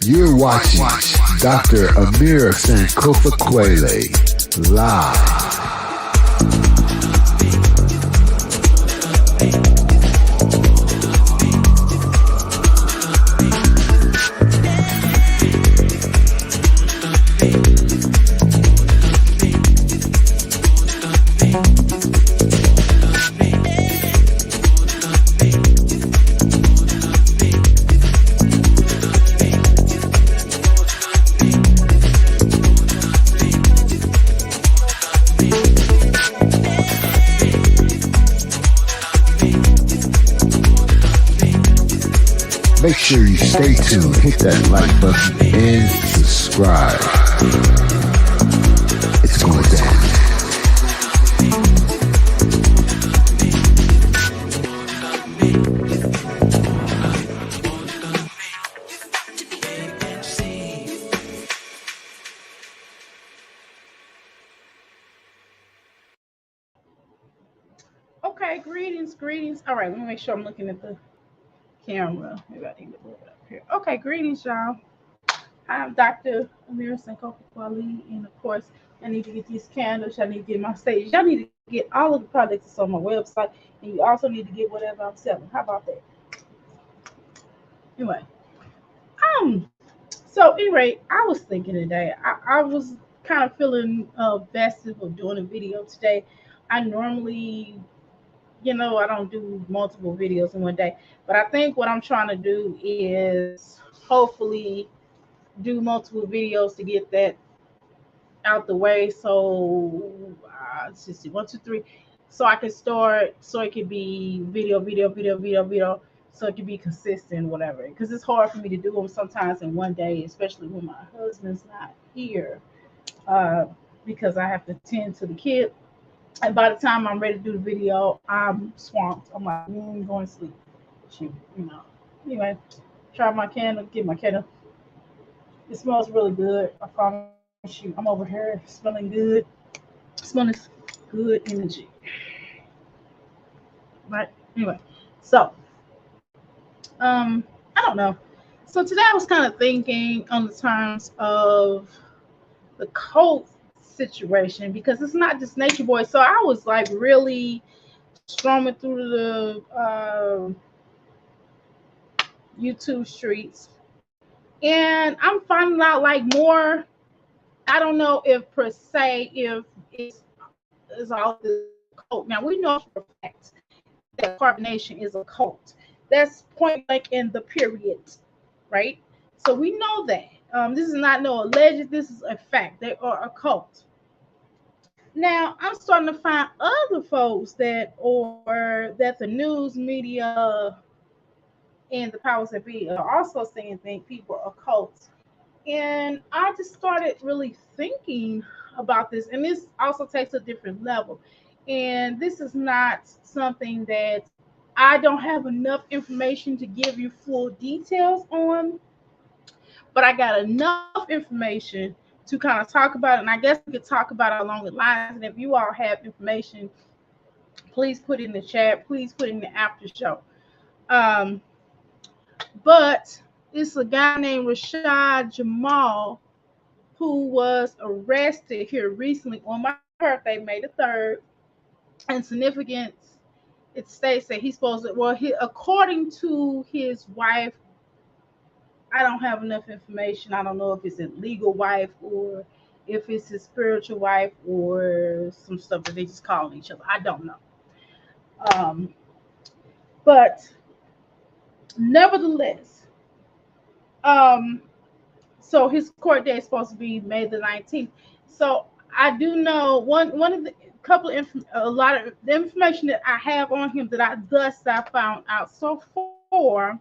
You're watching Dr. Amir Sankofa live. Make sure you stay tuned, hit that like button, and subscribe. It's going down. Okay, greetings. All right, let me make sure I'm looking at the camera. Maybe I need to move it up here. Okay, greetings, y'all. I'm Dr. Amir Sankofa, and of course, I need to get these candles. I need to get my stage. Y'all need to get all of the products that's on my website, and you also need to get whatever I'm selling. How about that? Anyway, so anyway, I was thinking today. I was kind of feeling vested of doing a video today. I normally I don't do multiple videos in one day, but I think what I'm trying to do is hopefully do multiple videos to get that out the way. So let's just see, 1, 2, 3. So I can start, so it could be video, so it can be consistent, whatever. Because it's hard for me to do them sometimes in one day, especially when my husband's not here, because I have to tend to the kid. And by the time I'm ready to do the video, I'm swamped. I'm like, going to sleep. Shoot, Anyway, try my candle, get my candle. It smells really good. I promise you. I'm over here smelling good. Smelling good energy. Right? Anyway, so, I don't know. So today I was kind of thinking on the terms of the cult situation, because it's not just Nature Boy. So I was like really storming through the YouTube streets, and I'm finding out like more. I don't know if per se if it's all the cult. Now we know for a fact that carbonation is a cult. That's point blank in the period, right? So we know that. This is not no alleged. This is a fact. They are a cult. Now I'm starting to find other folks that the news media and the powers that be are also saying think people are cults. And I just started really thinking about this. And this also takes a different level. And this is not something that I don't have enough information to give you full details on, but I got enough information to kind of talk about it. And I guess we could talk about it along the lines. And if you all have information, please put it in the chat. Please put it in the after show. But it's a guy named Rashad Jamal who was arrested here recently on my birthday, May the 3rd. And significance, it states that he's supposed to, according to his wife, I don't have enough information. I don't know if it's a legal wife or if it's his spiritual wife or some stuff that they just calling each other. I don't know. But nevertheless, so his court date is supposed to be May the 19th. So I do know one of the a lot of the information that I have on him that I found out so far,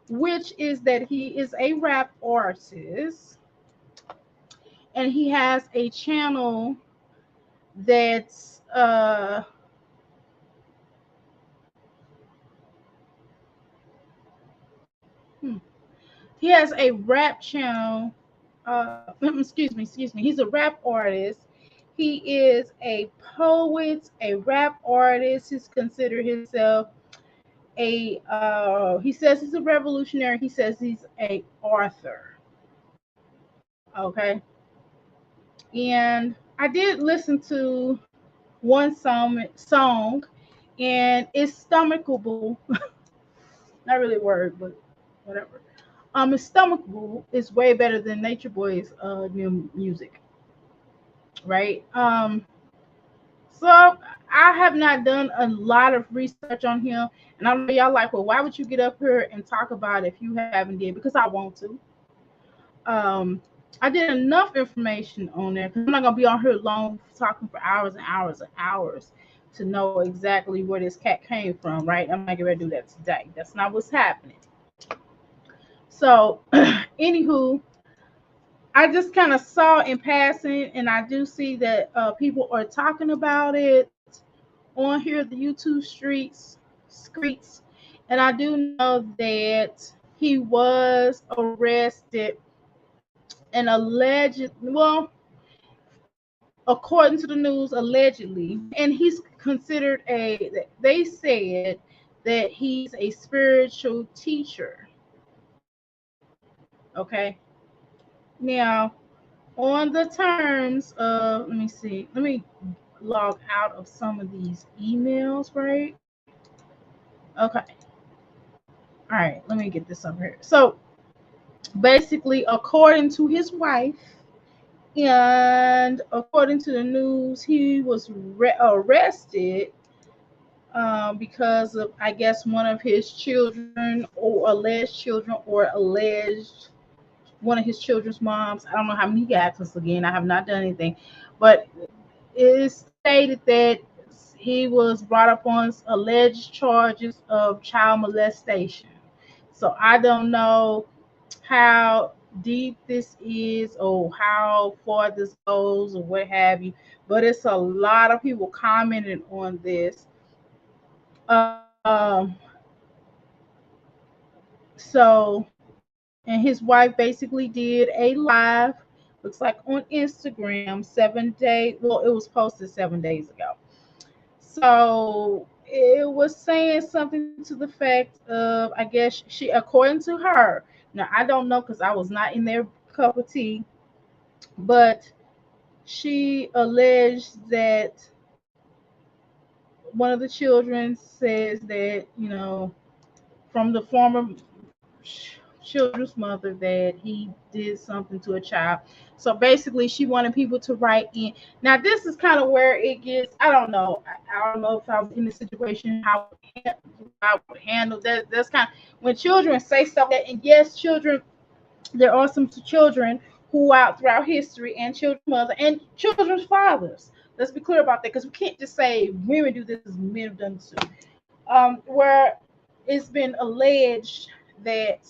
which is that he is a rap artist and he has a channel that's he has a rap channel. Excuse me. He's a rap artist. He is a poet, a rap artist. He's considered himself he says he's a revolutionary. He says he's a author. Okay. And I did listen to one song, and it's stomachable. Not really a word, but whatever. It's stomachable. It's way better than Nature Boy's new music, right? So I have not done a lot of research on him, and I know y'all like, well, why would you get up here and talk about it if you haven't did? Because I want to. Um, I did enough information on there because I'm not gonna be on here long talking for hours and hours and hours to know exactly where this cat came from, right? I'm not gonna do that today. That's not what's happening. So, anywho, I just kind of saw in passing, and I do see that people are talking about it on here, the YouTube streets, and I do know that he was arrested and well, according to the news, allegedly, and he's considered they said that he's a spiritual teacher. Okay. Now, on the terms of, let me see, let me log out of some of these emails, right? Okay. All right, let me get this up here. So, basically, according to his wife, and according to the news, he was arrested because of, I guess, one of his children or alleged children or alleged one of his children's moms. I don't know how many he got, because again, I have not done anything, but it is stated that he was brought up on alleged charges of child molestation. So I don't know how deep this is or how far this goes or what have you, but it's a lot of people commenting on this. Um, so, and his wife basically did a live, looks like on Instagram, 7 days. Well, it was posted 7 days ago. So it was saying something to the fact of, I guess she, according to her, now I don't know because I was not in their cup of tea, but she alleged that one of the children says that, from the former children's mother, that he did something to a child. So basically, she wanted people to write in. Now, this is kind of where it gets. I don't know. I don't know if I was in the situation how I would handle that. That's kind of when children say stuff like that. And yes, children. There are some children who out throughout history and children's mother and children's fathers. Let's be clear about that because we can't just say women do this, men have done this too. Where it's been alleged that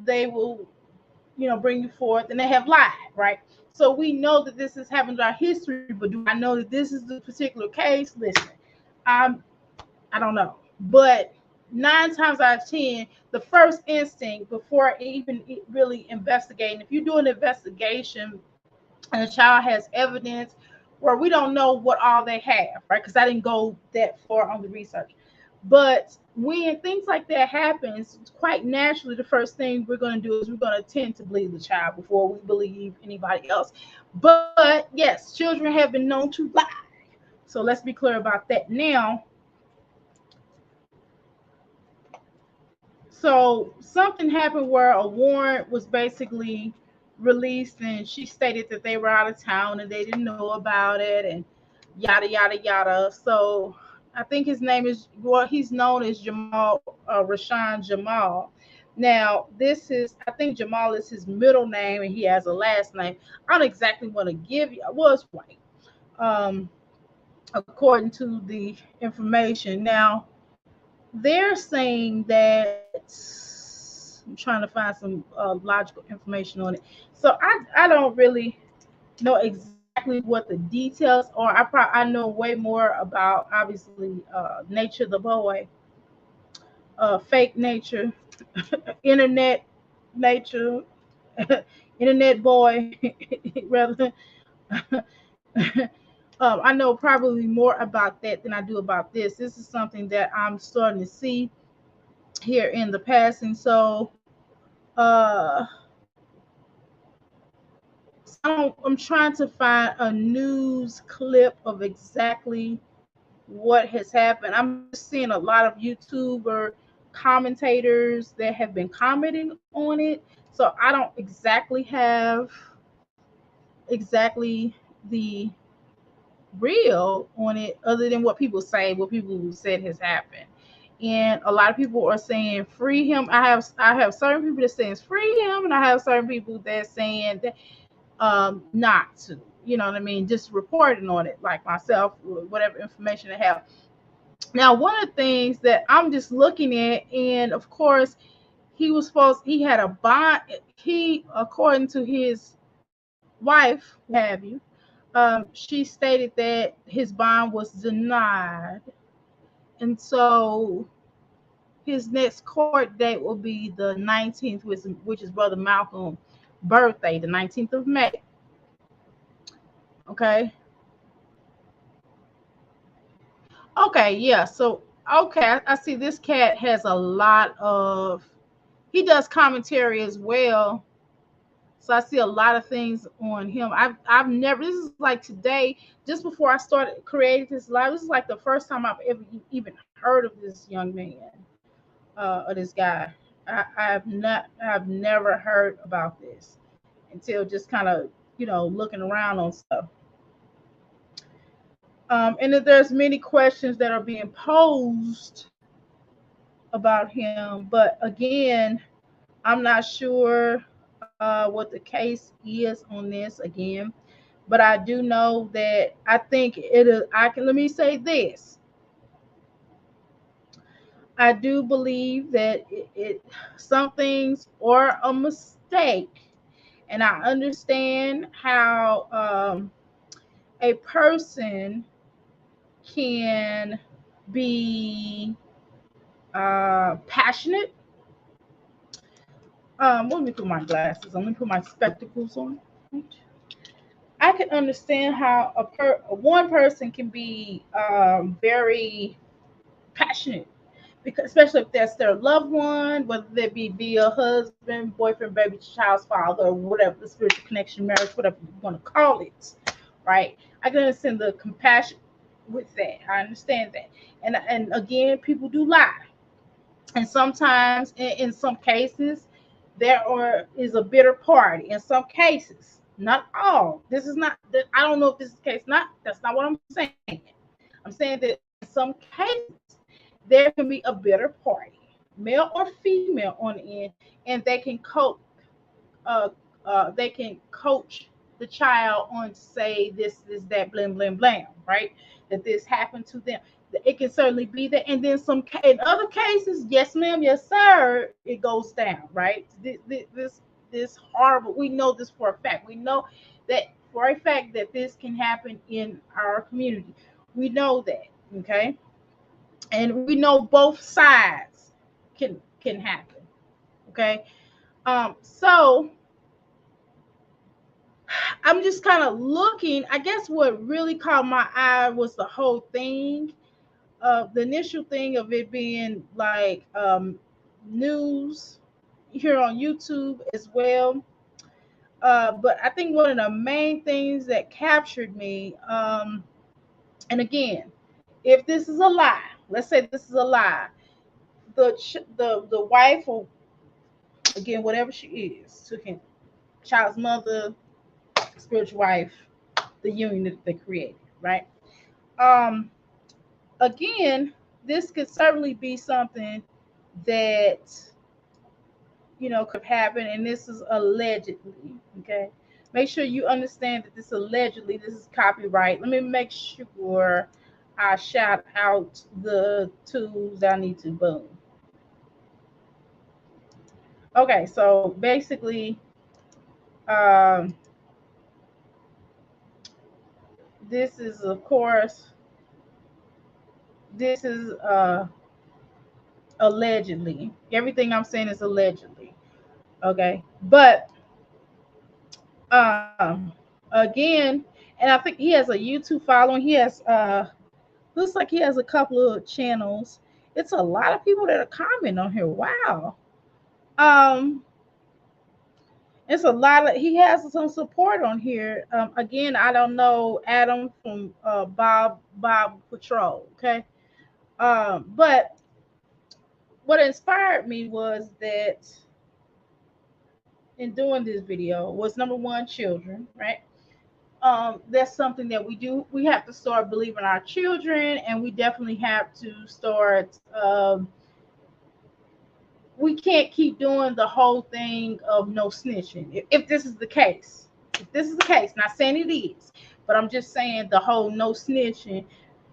they will, bring you forth, and they have lied, right? So we know that this has happened in our history, but do I know that this is the particular case? Listen, um, I don't know, but 9 times out of 10, the first instinct before even really investigating, if you do an investigation and a child has evidence where we don't know what all they have, right? Because I didn't go that far on the research. But when things like that happens, quite naturally, the first thing we're going to do is we're going to tend to believe the child before we believe anybody else. But yes, children have been known to lie. So let's be clear about that. Now, so something happened where a warrant was basically released, and she stated that they were out of town and they didn't know about it, and yada yada yada. So I think his name is, well, he's known as Jamal, Rashawn Jamal. Now this is, I think Jamal is his middle name, and he has a last name. I don't exactly want to give you. Well, it's white, um, according to the information. Now they're saying that, I'm trying to find some logical information on it. So I don't really know exactly what the details are. I know way more about, obviously, Nature the boy, fake Nature, internet Nature, internet boy, rather. I know probably more about that than I do about this. This is something that I'm starting to see. here in the past. And so uh I'm trying to find a news clip of exactly what has happened. I'm just seeing a lot of YouTuber commentators that have been commenting on it. So I don't exactly have exactly the real on it other than what people say, what people said has happened. And a lot of people are saying free him. I have certain people that saying free him, and I have certain people that saying that not to. You know what I mean? Just reporting on it, like myself, whatever information they have. Now, one of the things that I'm just looking at, and of course, he had a bond. He, according to his wife, what have you, she stated that his bond was denied. And so his next court date will be the 19th, which is Brother Malcolm's birthday, the 19th of May. Okay. Okay, yeah. So, okay, I see this cat has a lot of, he does commentary as well. So I see a lot of things on him. I've never, this is like today, just before I started creating this live, this is like the first time I've ever even heard of this young man, or this guy. I've never heard about this until just kind of, looking around on stuff. And that there's many questions that are being posed about him, but again, I'm not sure what the case is on this again, but I do know that I think it is. I can, let me say this: I do believe that some things are a mistake, and I understand how a person can be passionate. Let me put my glasses on. Let me put my spectacles on. I can understand how one person can be very passionate, because especially if that's their loved one, whether they be a husband, boyfriend, baby, child's father, or whatever, the spiritual connection, marriage, whatever you want to call it, right? I can understand the compassion with that. I understand that, and again, people do lie, and sometimes in some cases there is a bitter party. In some cases, not all. This is not. I don't know if this is the case. Not. That's not what I'm saying. I'm saying that in some cases there can be a bitter party, male or female on the end, and uh, they can coach the child on to say this is that blam blam blam, right? That this happened to them. It can certainly be that, and then in other cases, yes ma'am, yes sir, it goes down, right? This horrible. We know this for a fact. We know that for a fact that this can happen in our community. We know that, okay, and we know both sides can happen, okay. So I'm just kind of looking. I guess what really caught my eye was the whole thing. The initial thing of it being like news here on YouTube as well. But I think one of the main things that captured me, and again, if this is a lie, let's say this is a lie, the wife, or again whatever she is to him, child's mother, spiritual wife, the union that they created, right? Um, Again, this could certainly be something that could happen, and this is allegedly. Okay, make sure you understand that this allegedly, this is copyright. Let me make sure I shout out the tools I need to. Boom. Okay, so basically, um, this is of course, this is allegedly. Everything I'm saying is allegedly. Okay, but um, again, and I think he has a YouTube following. He has looks like he has a couple of channels, It's a lot of people that are commenting on here. Wow. Um, it's a lot of he has some support on here. Again, I don't know Adam from Bob Patrol. Okay. But what inspired me was that in doing this video was number one, children, right? That's something that we do. We have to start believing our children, and we definitely have to start. We can't keep doing the whole thing of no snitching. If this is the case, not saying it is, but I'm just saying the whole no snitching,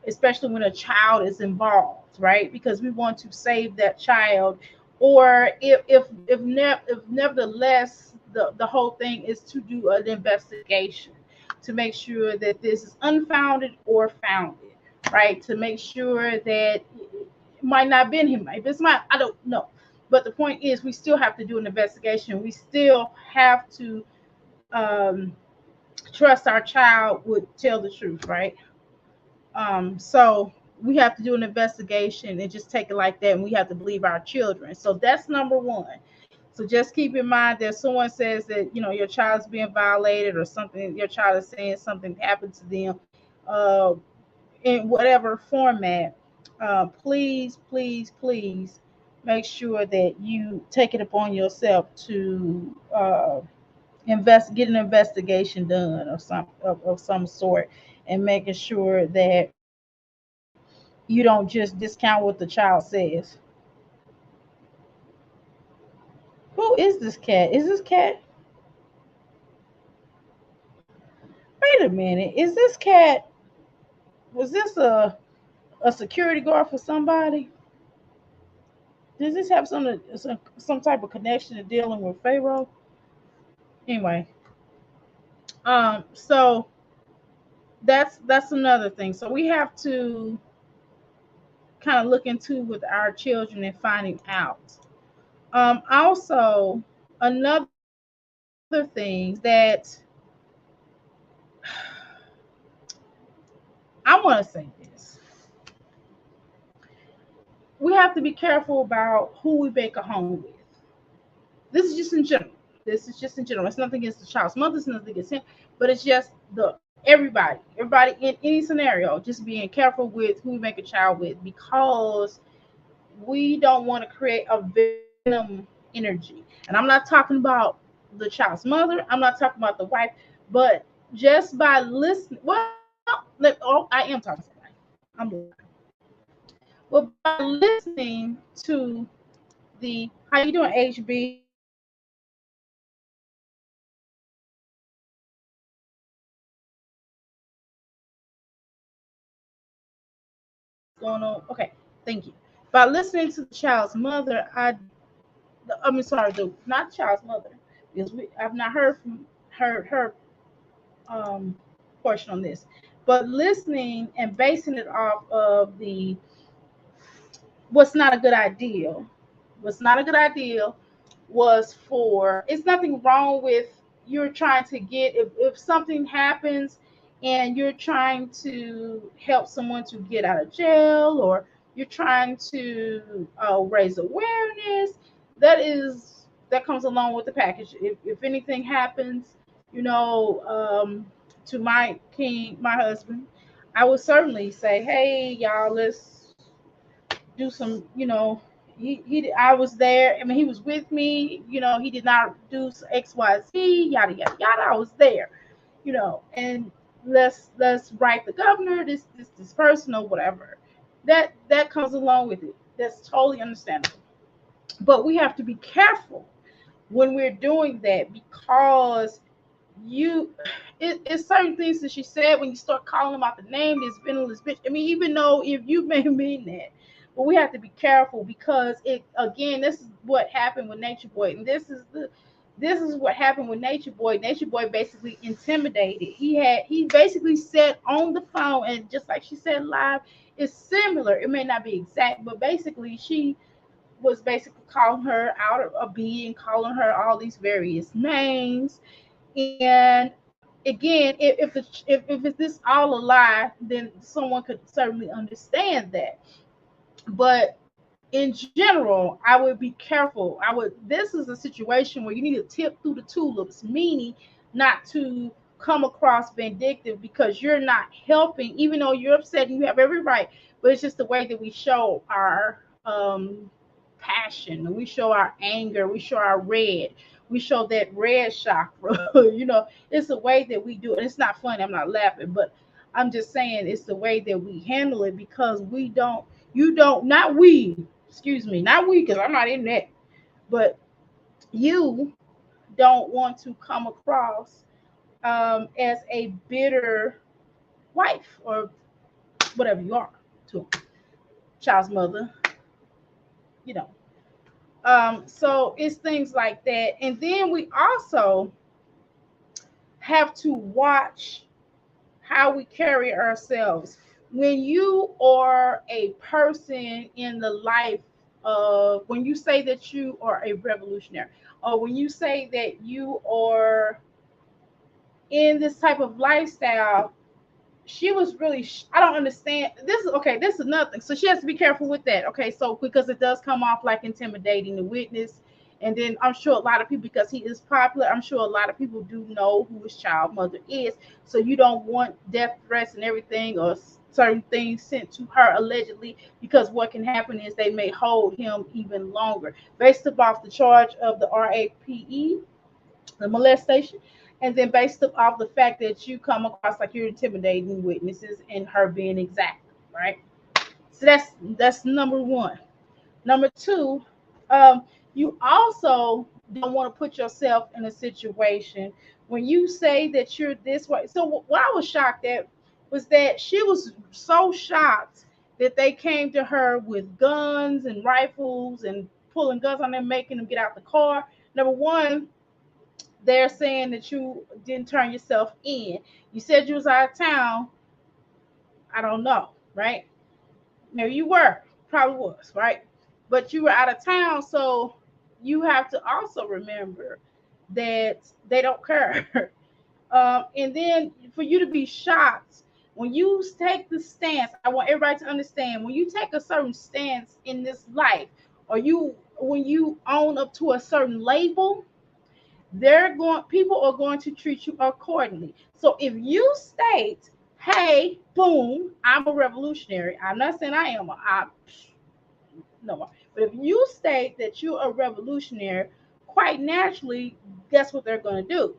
especially when a child is involved, right? Because we want to save that child, or if nevertheless the whole thing is to do an investigation to make sure that this is unfounded or founded, right? To make sure that it might not been him. Maybe it's not. I don't know. But the point is, we still have to do an investigation. We still have to um, trust our child would tell the truth, right? So we have to do an investigation and just take it like that, and we have to believe our children. So that's number one. So just keep in mind that someone says that your child's being violated or something, your child is saying something happened to them, uh, in whatever format. Please, please, please make sure that you take it upon yourself to get an investigation done of some sort, and making sure that you don't just discount what the child says. Who is this cat? Is this cat? Wait a minute. Is this cat? Was this a security guard for somebody? Does this have some type of connection to dealing with Pharaoh? Anyway, so that's another thing. So we have to kind of look into with our children and finding out. Also, another thing that I want to say this: we have to be careful about who we make a home with. This is just in general. This is just in general. It's nothing against the child's mother. It's nothing against him, but it's just the everybody in any scenario. Just being careful with who we make a child with, because we don't want to create a venom energy. And I'm not talking about the child's mother. I'm not talking about the wife, but just by listening. I am talking to somebody. I'm lying. But by listening to the how you doing, HB? Going on? Okay, thank you. By listening to the child's mother, I mean, sorry, the not the child's mother, because I've not heard her um, portion on this, but listening and basing it off of the what's not a good idea. What's not a good idea was for it's nothing wrong with you're trying to get if something happens and you're trying to help someone to get out of jail, or you're trying to raise awareness. That comes along with the package. If anything happens, you know to my king, my husband, I would certainly say, hey y'all, let's do some, he I was there. I mean, he was with me. He did not do XYZ, yada yada yada. I was there, and let's write the governor this person or whatever. That comes along with it. That's totally understandable. But we have to be careful when we're doing that, because you it's certain things that she said when you start calling them out the name, this venomous bitch. I mean, even though if you may mean that, but we have to be careful, because it again, this is what happened with Nature Boy, and this is what happened with Nature Boy. Nature Boy basically intimidated. He basically said on the phone, and just like she said live, it's similar. It may not be exact, but basically she was basically calling her out of a being, calling her all these various names. And again, if it's this all a lie, then someone could certainly understand that. But in general, I would be careful. This is a situation where you need to tip through the tulips, meaning not to come across vindictive because you're not helping, even though you're upset and you have every right. But it's just the way that we show our passion, we show our anger, we show our red, we show that red chakra. It's the way that we do it. It's not funny. I'm not laughing, but I'm just saying it's the way that we handle it because we don't. You don't. Not we. Excuse me. Not we, because I'm not in that. But you don't want to come across as a bitter wife or whatever you are to a child's mother. You know. So it's things like that, and then we also have to watch how we carry ourselves. When you are a person in the life of, when you say that you are a revolutionary, or when you say that you are in this type of lifestyle, she was really, I don't understand. This is okay. This is nothing. So she has to be careful with that. Okay. So because it does come off like intimidating the witness. And then I'm sure a lot of people, because he is popular, I'm sure a lot of people do know who his child mother is. So you don't want death threats and everything or certain things sent to her allegedly, because what can happen is they may hold him even longer based off the charge of the RAPE, the molestation, and then based off the fact that you come across like you're intimidating witnesses and her being exact, right? So that's number one. Number two, you also don't want to put yourself in a situation when you say that you're this way. So what I was shocked at was that she was so shocked that they came to her with guns and rifles and pulling guns on them, making them get out the car. Number one, they're saying that you didn't turn yourself in. You said you was out of town. I don't know, right? Maybe you were, probably was, right? But you were out of town, so you have to also remember that they don't care. And then for you to be shocked when you take the stance, I want everybody to understand when you take a certain stance in this life, or when you own up to a certain label, people are going to treat you accordingly. So if you state, hey, boom, I'm a revolutionary, I'm not saying I am, no, but if you state that you're a revolutionary, quite naturally, guess what they're going to do?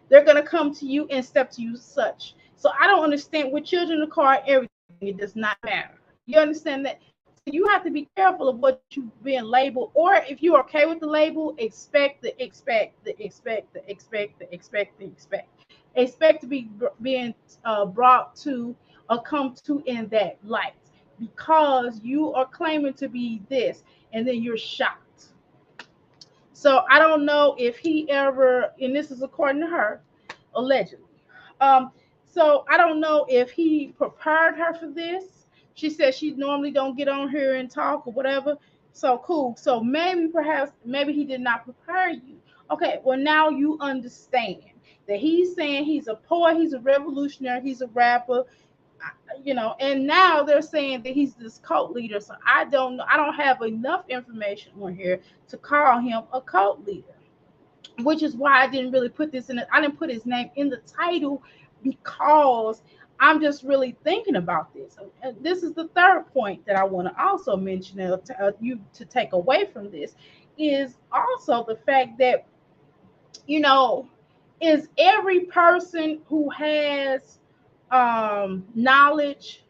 They're going to come to you and step to you such. So I don't understand, with children in the car, everything, it does not matter. You understand that? So you have to be careful of what you're being labeled, or if you're okay with the label, expect to be being brought to or come to in that light, because you are claiming to be this, and then you're shocked. So I don't know if he ever, and this is according to her, allegedly. Um, so I don't know if he prepared her for this. She said she normally don't get on here and talk or whatever. So cool. So maybe he did not prepare you. Okay, well now you understand that he's saying he's a poet, he's a revolutionary, he's a rapper, and now they're saying that he's this cult leader. So I don't know. I don't have enough information on here to call him a cult leader, which is why I didn't really put this in it. I didn't put his name in the title because I'm just really thinking about this. And this is the third point that I want to also mention, you to take away from this, is also the fact that, is every person who has knowledge.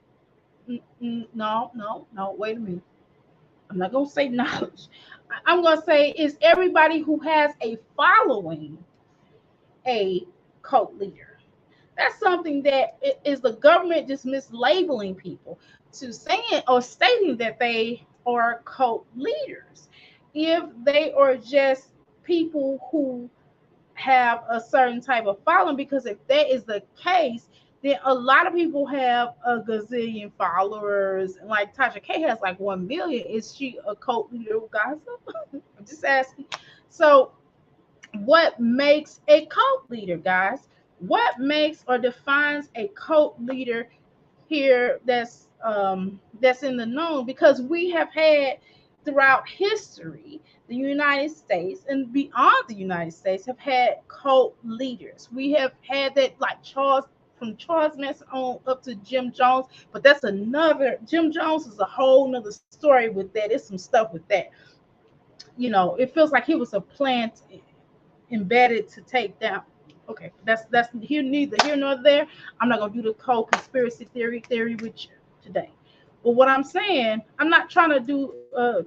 No, wait a minute. I'm not going to say knowledge. I'm going to say, is everybody who has a following a cult leader? That's something that is the government just mislabeling people to saying or stating that they are cult leaders. If they are just people who have a certain type of following, because if that is the case, then a lot of people have a gazillion followers. Like Tasha K has like 1 million. Is she a cult leader, guys? I'm just asking. So what makes a cult leader, guys? What makes or defines a cult leader here that's in the known? Because we have had throughout history, the United States and beyond the United States have had cult leaders. We have had that, like from Charles Manson on up to Jim Jones, but that's another. Jim Jones is a whole nother story with that. It's some stuff with that. It feels like he was a plant embedded to take down. Okay, that's here, neither here nor there. I'm not gonna do the whole conspiracy theory with you today. But what I'm saying, I'm not trying to do a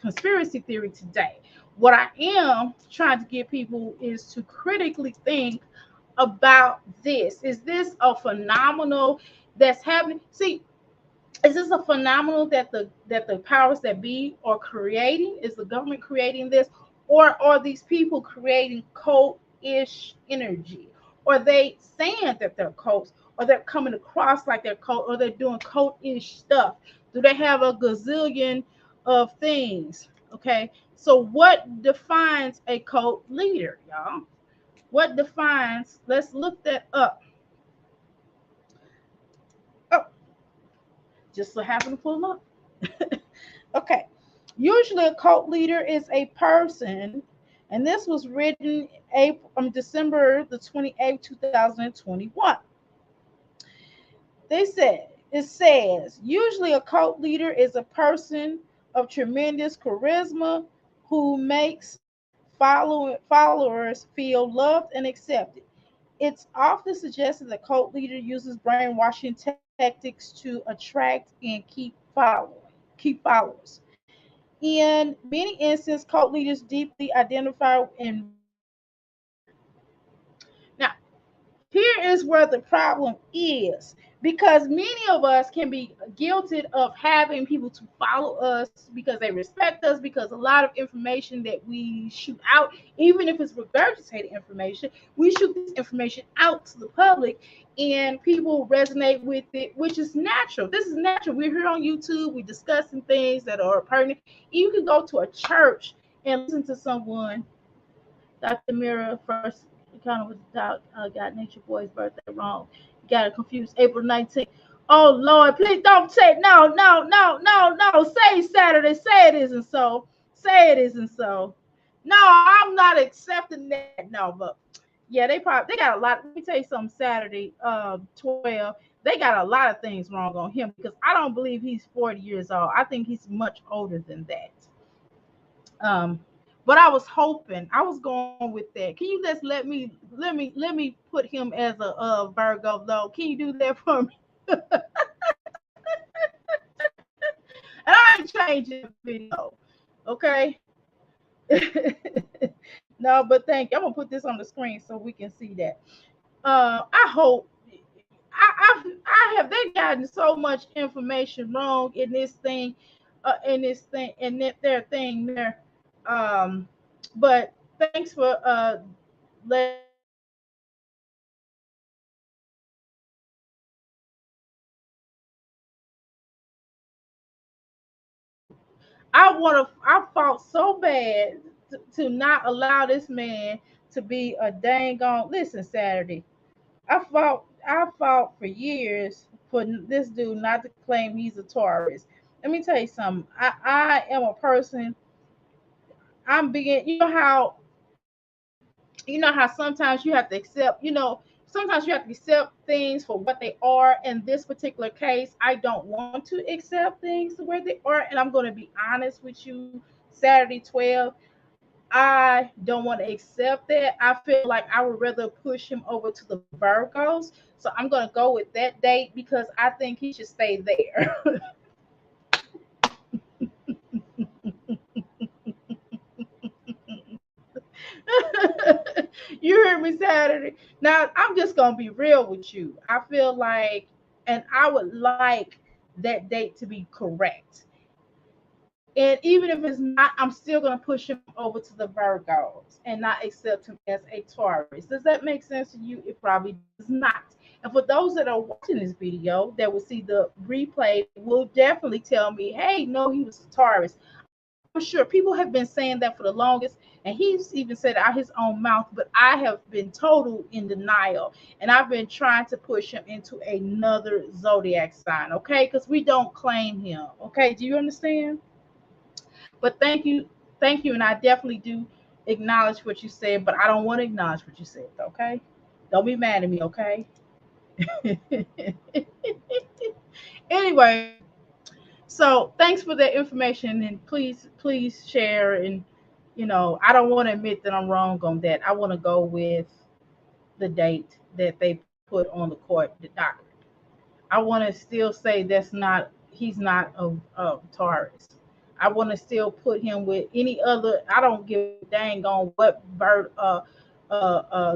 conspiracy theory today. What I am trying to get people is to critically think about this. Is this a phenomenal that's happening? See, is this a phenomenal that the powers that be are creating? Is the government creating this, or are these people creating cult-ish energy? Are they saying that they're cults, or they're coming across like they're cult, or they're doing cult-ish stuff? Do they have a gazillion of things? Okay, so what defines a cult leader, y'all? What defines? Let's look that up. Oh, just so happen to pull up. Okay. Usually, a cult leader is a person, and this was written December the 28th, 2021. It says, usually a cult leader is a person of tremendous charisma who makes followers feel loved and accepted. It's often suggested that cult leader uses brainwashing tactics to attract and keep followers. In many instances, cult leaders deeply identify and now here is where the problem is, because many of us can be guilty of having people to follow us because they respect us, because a lot of information that we shoot out, even if it's regurgitated information, we shoot this information out to the public and people resonate with it, which is natural. This is natural. We're here on YouTube, we're discussing things that are pertinent. You can go to a church and listen to someone. Dr. Mira first encounter with got Nature Boy's birthday wrong. You got it confused. April 19th. Oh Lord, please don't say no. Say Saturday. Say it isn't so. Say it isn't so. No, I'm not accepting that. No, but yeah, they got a lot. Let me tell you something. Saturday, 12. They got a lot of things wrong on him, because I don't believe he's 40 years old. I think he's much older than that. But I was hoping, I was going with that. Can you just let me put him as a Virgo though? Can you do that for me? And I ain't changing the video, okay? No, but thank you. I'm gonna put this on the screen so we can see that. I hope. I have they gotten so much information wrong in this thing, and that their thing there. But thanks for letting me know that I can be corrected. I fought so bad to not allow this man to be a dang on. Listen, Saturday. I fought for years for this dude not to claim he's a Taurus. Let me tell you something. I am a person. I'm being. You know how sometimes you have to accept. Sometimes you have to accept things for what they are. In this particular case, I don't want to accept things where they are, and I'm going to be honest with you. Saturday 12. I don't want to accept that. I feel like I would rather push him over to the Virgos. So I'm going to go with that date because I think he should stay there. You heard me Saturday. Now I'm just going to be real with you. I feel like, and I would like that date to be correct. And even if it's not, I'm still going to push him over to the Virgos and not accept him as a Taurus. Does that make sense to you? It probably does not. And for those that are watching this video that will see the replay, will definitely tell me, hey, no, he was a Taurus. I'm sure people have been saying that for the longest, and he's even said it out his own mouth, but I have been total in denial. And I've been trying to push him into another zodiac sign, okay? Because we don't claim him, okay? Do you understand? But thank you, and I definitely do acknowledge what you said, but I don't want to acknowledge what you said. Okay, don't be mad at me. Okay. Anyway, so thanks for that information, and please share. And I don't want to admit that I'm wrong on that. I want to go with the date that they put on the court, the docket. I want to still say he's not a Taurus. I want to still put him with any other. I don't give a dang on what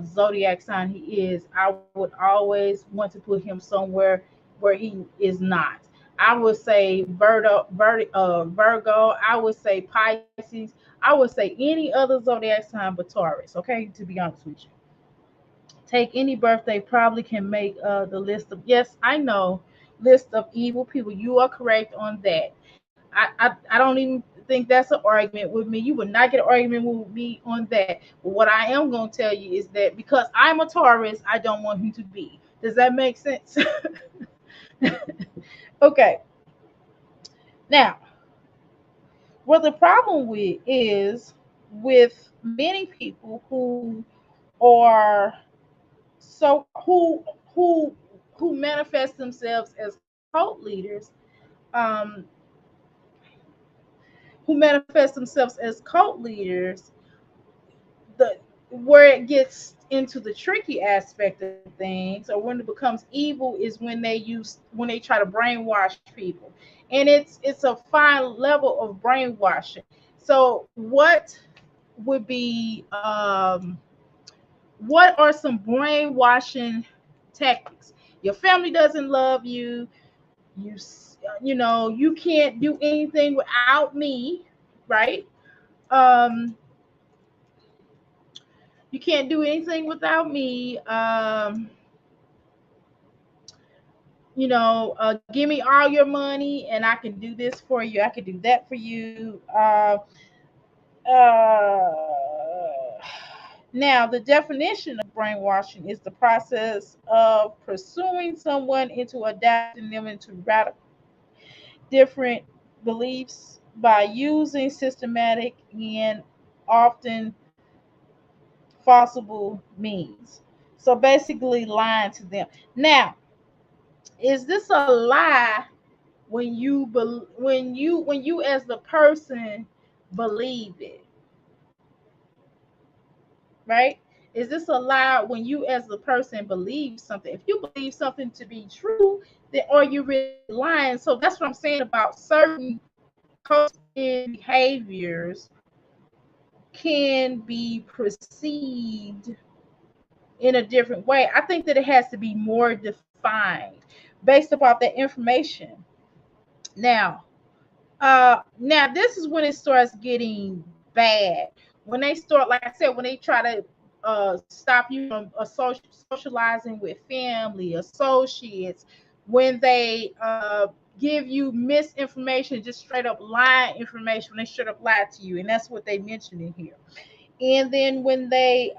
zodiac sign he is. I would always want to put him somewhere where he is not. I would say Virgo. I would say Pisces. I would say any other zodiac sign but Taurus. Okay, to be honest with you, take any birthday probably can make the list of, yes, I know, list of evil people. You are correct on that. I don't even think that's an argument with me. You would not get an argument with me on that. But what I am going to tell you is that because I'm a Taurus, I don't want him to be. Does that make sense? Okay. Now, what the problem with is with many people are so who manifest themselves as cult leaders, um, the where it gets into the tricky aspect of things, or when it becomes evil, is when they try to brainwash people, and it's a fine level of brainwashing. So would be what are some brainwashing tactics? Your family doesn't love you. You can't do anything without me, right? um you can't do anything without me. Give me all your money and I can do this for you, I can do that for you. Now, the definition of brainwashing is the process of pursuing someone into adapting them into radical different beliefs by using systematic and often falsifiable means. So basically, lying to them. Now, is this a lie when you as the person believe it, right? Is this a lie when you as the person believe something? If you believe something to be true, then are you really lying? So that's what I'm saying about certain behaviors can be perceived in a different way. I think that it has to be more defined based upon that information. Now, now this is when it starts getting bad. When they start, like I said, when they try to stop you from socializing with family, associates, when they give you misinformation, just straight up lying information, when they straight up lie to you, and that's what they mentioned in here. And then when they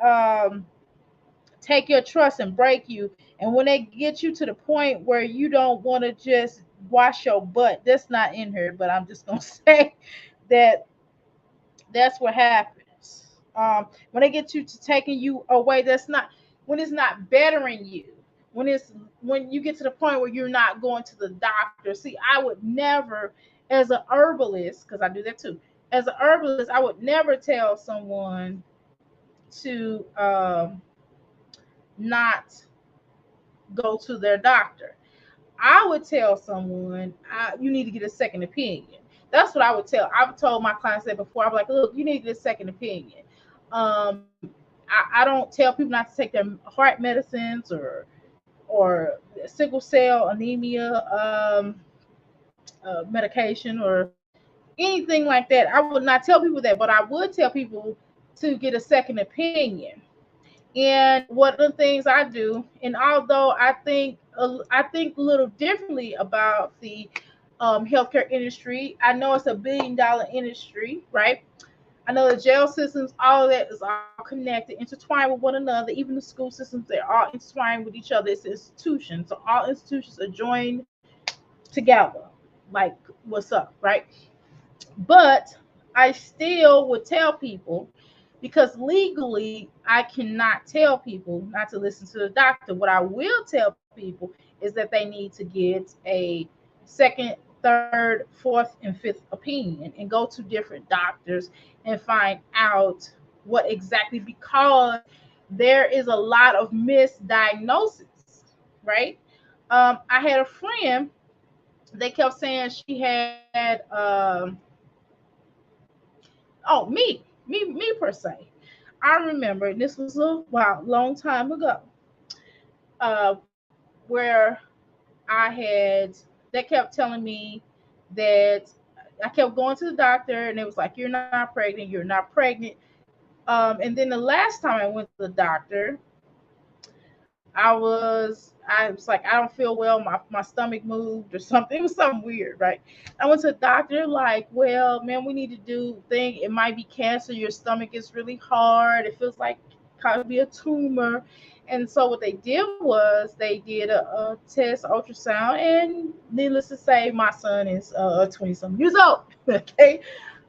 take your trust and break you, and when they get you to the point where you don't want to just wash your butt, that's not in here, but I'm just gonna say that that's what happens. When they get you to taking you away, that's not, when it's not bettering you, when you get to the point where you're not going to the doctor. See, I would never, as a herbalist, because I do that too, as a herbalist, I would never tell someone to not go to their doctor. I would tell someone, you need to get a second opinion. That's what I would tell. I've told my clients that before. I'm like, look, you need to get a second opinion. I don't tell people not to take their heart medicines or sickle cell anemia medication or anything like that. I would not tell people that, but I would tell people to get a second opinion. And one of the things I do, and although I think a little differently about the healthcare industry, I know it's a $1 billion industry, right? I know the jail systems, all of that is all connected, intertwined with one another. Even the school systems, they're all intertwined with each other. It's institutions, so all institutions are joined together. Like, what's up, right? But I still would tell people, because legally I cannot tell people not to listen to the doctor. What I will tell people is that they need to get a second, third, fourth, and fifth opinion and go to different doctors and find out what exactly, because there is a lot of misdiagnosis, right? I had a friend, they kept saying she had oh, me per se. I remember, and this was a long time ago, uh, where I had, they kept telling me that I kept going to the doctor, and it was like, "You're not pregnant. You're not pregnant." And then the last time I went to the doctor, I was like, I don't feel well. My stomach moved or something. It was something weird, right? I went to the doctor, like, well, man, we need to do thing. It might be cancer. Your stomach is really hard. It feels like it could be a tumor. And so what they did was they did a test ultrasound, and needless to say, my son is 20 some years old. Okay,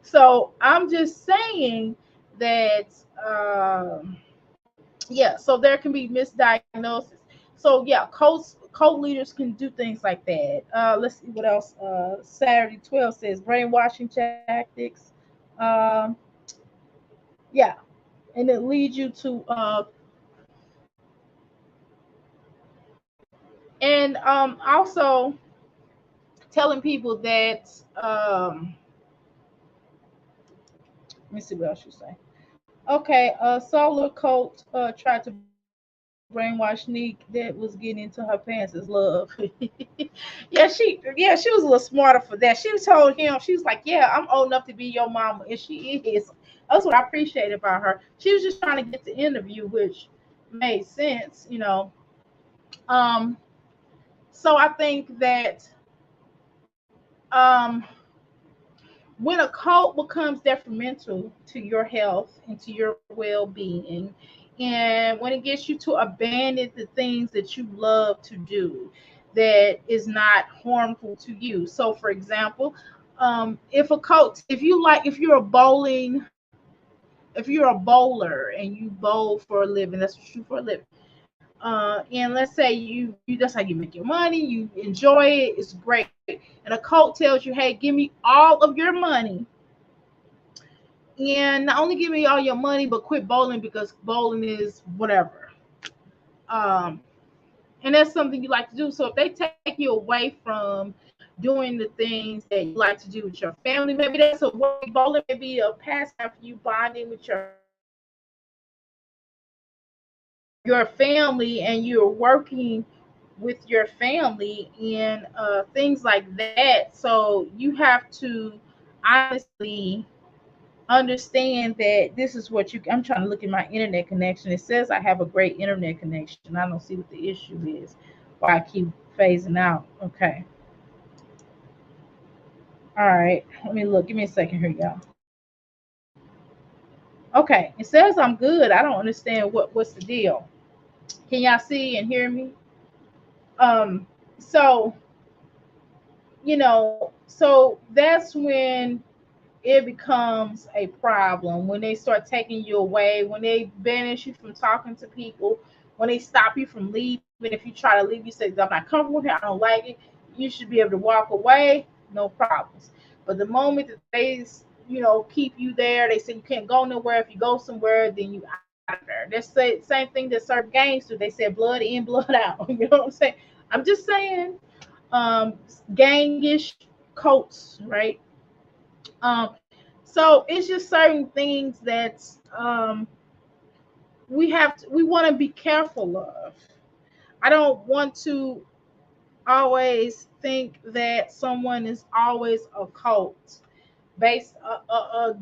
so I'm just saying that. Yeah, so there can be misdiagnosis. So yeah, cult leaders can do things like that. Let's see what else. Saturday 12 says brainwashing tactics. Um, yeah, and it leads you to and also telling people that let me see what else you say. Okay, solar cult tried to brainwash Neek that was getting into her pants is love. Yeah, she was a little smarter for that. She told him, she was like, "Yeah, I'm old enough to be your mama," and she is. That's what I appreciate about her. She was just trying to get the interview, which made sense. Um, so I think that um, when a cult becomes detrimental to your health and to your well-being, and when it gets you to abandon the things that you love to do that is not harmful to you. So for example, if you like, if you're a bowler and you bowl for a living, that's what you do for a living. And let's say you that's how you make your money, you enjoy it, it's great, and a cult tells you, hey, give me all of your money, and not only give me all your money, but quit bowling because bowling is whatever. Um, and that's something you like to do. So if they take you away from doing the things that you like to do with your family, maybe that's a way. Bowling may be a pastime for you, bonding with your family, and you're working with your family and things like that. So you have to honestly understand that this is what you. I'm trying to look at my internet connection. It says I have a great internet connection. I don't see what the issue is. Why I keep phasing out. Okay. All right. Let me look. Give me a second here, y'all. Okay. It says I'm good. I don't understand what's the deal. Can y'all see and hear me? Um. So so that's when it becomes a problem, when they start taking you away, when they banish you from talking to people, when they stop you from leaving. If you try to leave, you say, I'm not comfortable here, I don't like it. You should be able to walk away, no problems. But the moment that they, keep you there, they say you can't go nowhere. If you go somewhere, then you out of there. That's the same thing that certain gangs do. They say blood in, blood out. You know what I'm saying? I'm just saying, gangish cults, right? So it's just certain things that we want to be careful of. I don't want to always think that someone is always a cult based a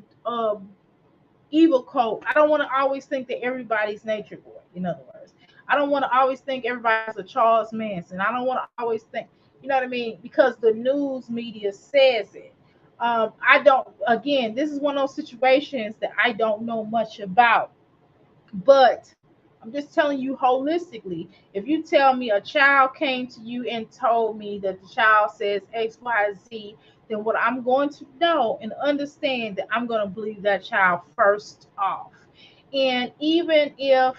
evil cult. I don't want to always think that everybody's nature boy. In other words, I don't want to always think everybody's a Charles Manson. I don't want to always think, you know what I mean, because the news media says it. I don't. Again, this is one of those situations that I don't know much about, but I'm just telling you holistically. If you tell me a child came to you and told me that the child says XYZ, then what I'm going to know and understand that I'm going to believe that child first off. And even if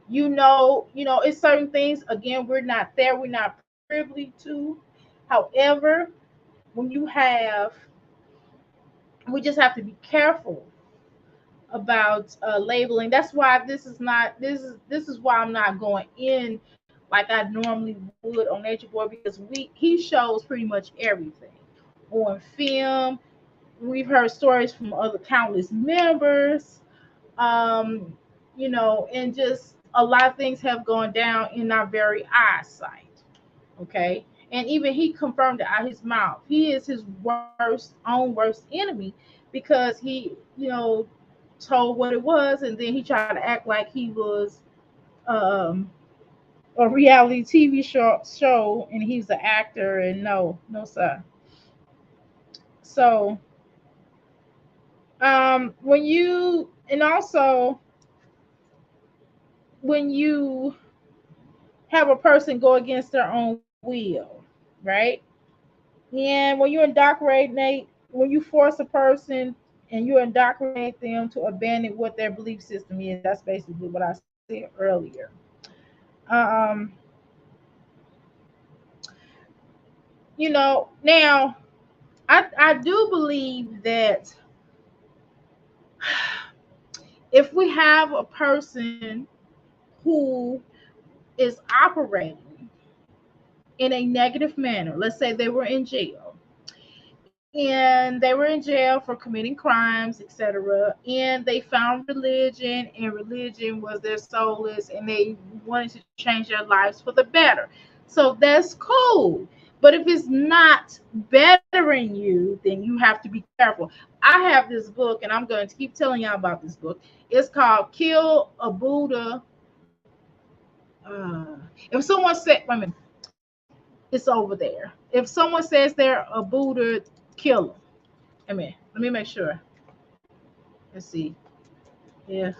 it's certain things, again, we're not there, we're not privy to. However, when you have, we just have to be careful about labeling. That's why this is why I'm not going in like I normally would on Nature Boy, because he shows pretty much everything on film. We've heard stories from other countless members, um, and just a lot of things have gone down in our very eyesight. Okay. And even he confirmed it out his mouth. He is his own worst enemy, because he told what it was, and then he tried to act like he was um, a reality TV show, and he's an actor. And no, no, sir. So, when you, and also when you have a person go against their own will, right? And when you indoctrinate, when you force a person and you indoctrinate them to abandon what their belief system is, that's basically what I said earlier. Um, now I do believe that if we have a person who is operating in a negative manner, let's say they were in jail, and they were in jail for committing crimes, etc. And they found religion, and religion was their solace, and they wanted to change their lives for the better. So that's cool. But if it's not bettering you, then you have to be careful. I have this book, and I'm going to keep telling y'all about this book. It's called Kill a Buddha. If someone said, wait a minute, it's over there. If someone says they're a Buddha, kill them. Let me make sure. Let's see. Yeah.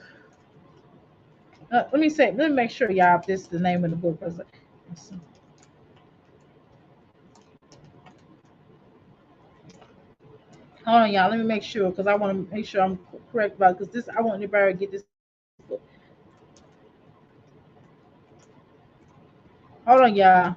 Let me make sure y'all if this is the name of the book. Hold on, y'all. Let me make sure, because I want to make sure I'm correct about it, because this I want everybody to get this book. Hold on, y'all.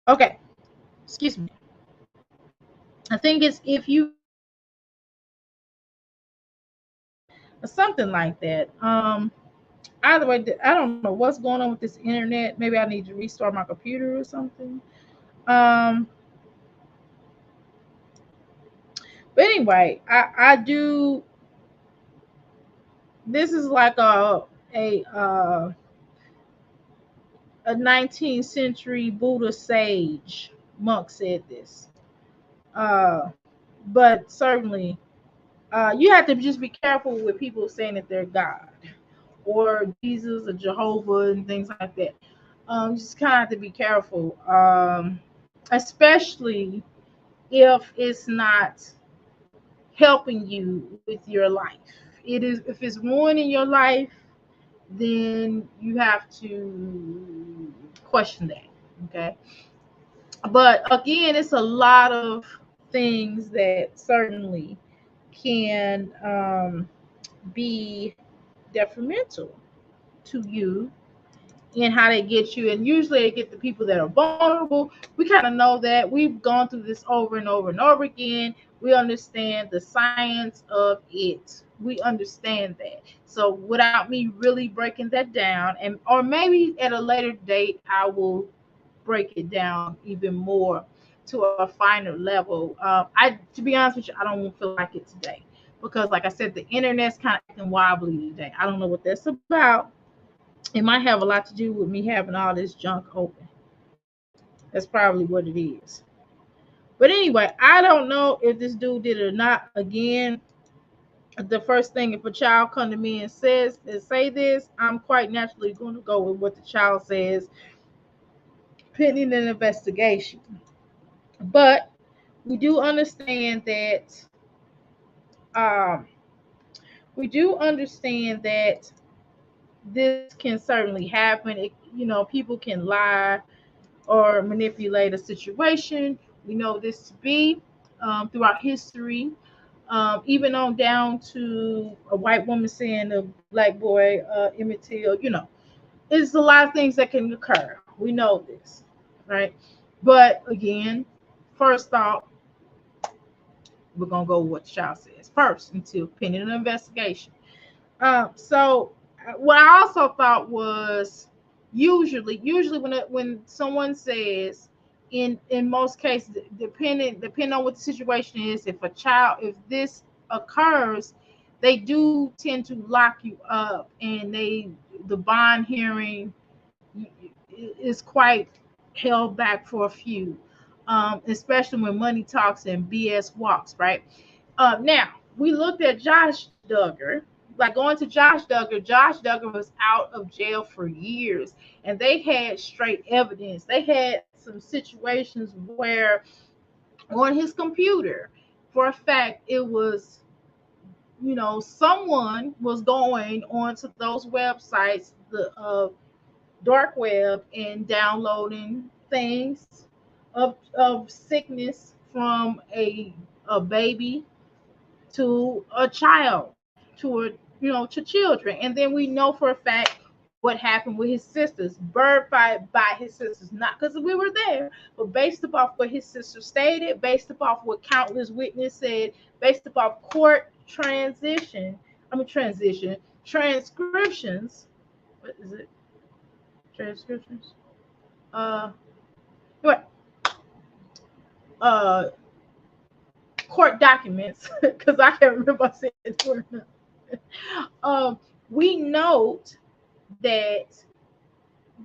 Okay. Excuse me. I think it's if you something like that. Either way, I don't know what's going on with this internet. Maybe I need to restart my computer or something. Um, but anyway, I do. This is like a 19th century Buddha sage monk said this. Uh, but certainly, you have to just be careful with people saying that they're God or Jesus or Jehovah and things like that. You just kind of have to be careful, especially if it's not helping you with your life. It is if it's ruining your life, then you have to question that. Okay. But again, it's a lot of things that certainly can be detrimental to you and how they get you. And usually they get the people that are vulnerable. We kind of know that. We've gone through this over and over and over again. We understand the science of it. We understand that. So without me really breaking that down, and or maybe at a later date I will break it down even more to a finer level. To be honest with you, I don't feel like it today, because like I said, the internet's kind of acting wobbly today. I don't know what that's about. It might have a lot to do with me having all this junk open. That's probably what it is. But anyway, I don't know if this dude did it or not. Again, The first thing, if a child come to me and say this, I'm quite naturally going to go with what the child says, pending an investigation. But we do understand that um, this can certainly happen. People can lie or manipulate a situation. We know this to be throughout history, even on down to a white woman saying a black boy, Emmett Till. It's a lot of things that can occur. We know this, right? But again, first off, we're gonna go with what the child says first until pending an investigation. What I also thought was usually when someone says, in most cases, depending on what the situation is, if this occurs, they do tend to lock you up, and the bond hearing is quite held back for a few, especially when money talks and BS walks, right? Now, we looked at Josh Duggar, like going to Josh Duggar. Josh Duggar was out of jail for years, and they had straight evidence. They had some situations where on his computer, for a fact, it was, someone was going onto those websites, the dark web, and downloading things of sickness from a baby to a child, to children. And then we know for a fact what happened with his sisters, verified by his sisters, not because we were there, but based upon what his sister stated, based upon what countless witnesses said, based upon court transcriptions. What is it? Transcriptions. Uh, what? Uh, Court documents, because I can't remember I said it or not. We note that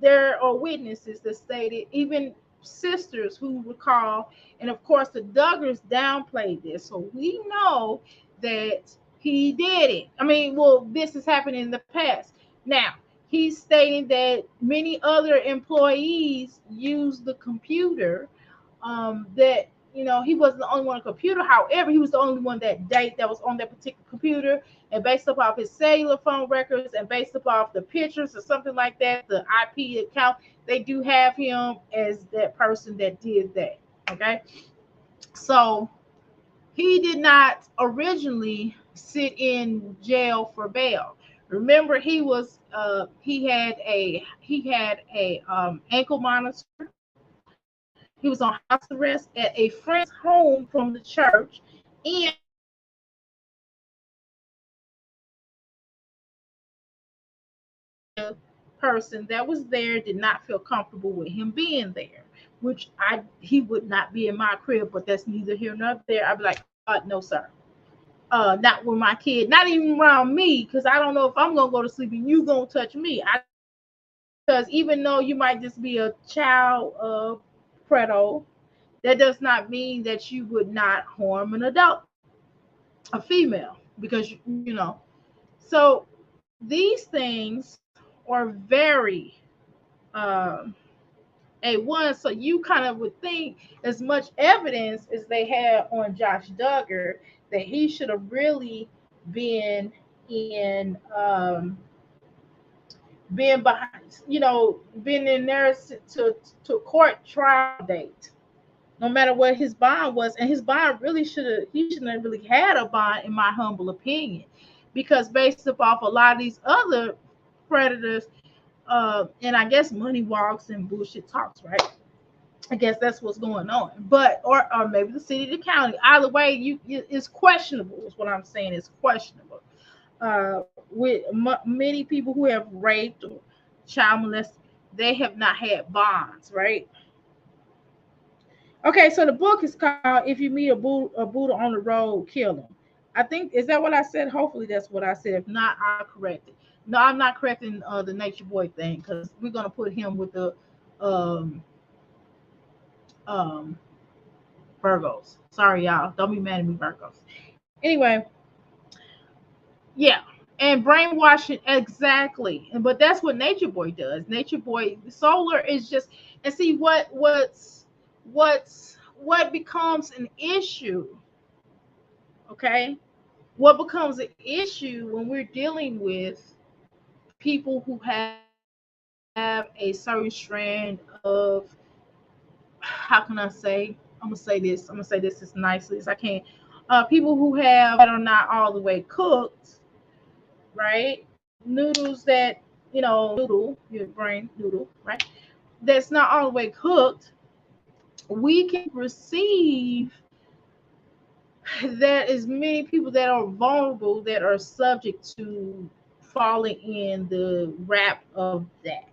there are witnesses that stated, even sisters who recall, and of course the Duggars downplayed this, so we know that he did it. I mean, well, this has happened in the past. Now, he's stating that many other employees use the computer, that he wasn't the only one on the computer. However, he was the only one that was on that particular computer, and based upon his cellular phone records and based upon the pictures or something like that, the IP account, they do have him as that person that did that. Okay, so he did not originally sit in jail for bail. Remember, he had a ankle monitor. He was on house arrest at a friend's home from the church, and person that was there did not feel comfortable with him being there, which he would not be in my crib, but that's neither here nor there. I'd be like, no, sir. Not with my kid, not even around me, because I don't know if I'm gonna go to sleep and you gonna touch me. Because even though you might just be a child of preto, that does not mean that you would not harm an adult, a female, because So these things are very A1. So you kind of would think, as much evidence as they had on Josh Duggar, that he should have really been in been behind, been in there to court trial date, no matter what his bond was. And his bond really he shouldn't have really had a bond, in my humble opinion, because based off a lot of these other predators, and I guess money walks and bullshit talks, right? I guess that's what's going on. But or maybe the city, the county. Either way, it's questionable. Is what I'm saying. It's questionable. With many people who have raped or child molested, they have not had bonds, right? Okay, so the book is called "If You Meet a Buddha on the Road, Kill Him." I think, is that what I said? Hopefully, that's what I said. If not, I'll correct it. No, I'm not correcting the Nature Boy thing, because we're gonna put him with the um, um, Virgos. Sorry, y'all. Don't be mad at me, Virgos. Anyway, Yeah, and brainwashing exactly. But that's what Nature Boy does. Nature Boy Solar is just, and see what becomes an issue. Okay, what becomes an issue when we're dealing with people who have a certain strand of, how can I say? I'm gonna say this as nicely as I can. People who have that are not all the way cooked, right? Noodles that, noodle, your brain noodle, right? That's not all the way cooked. We can perceive that is many people that are vulnerable that are subject to falling in the wrap of that.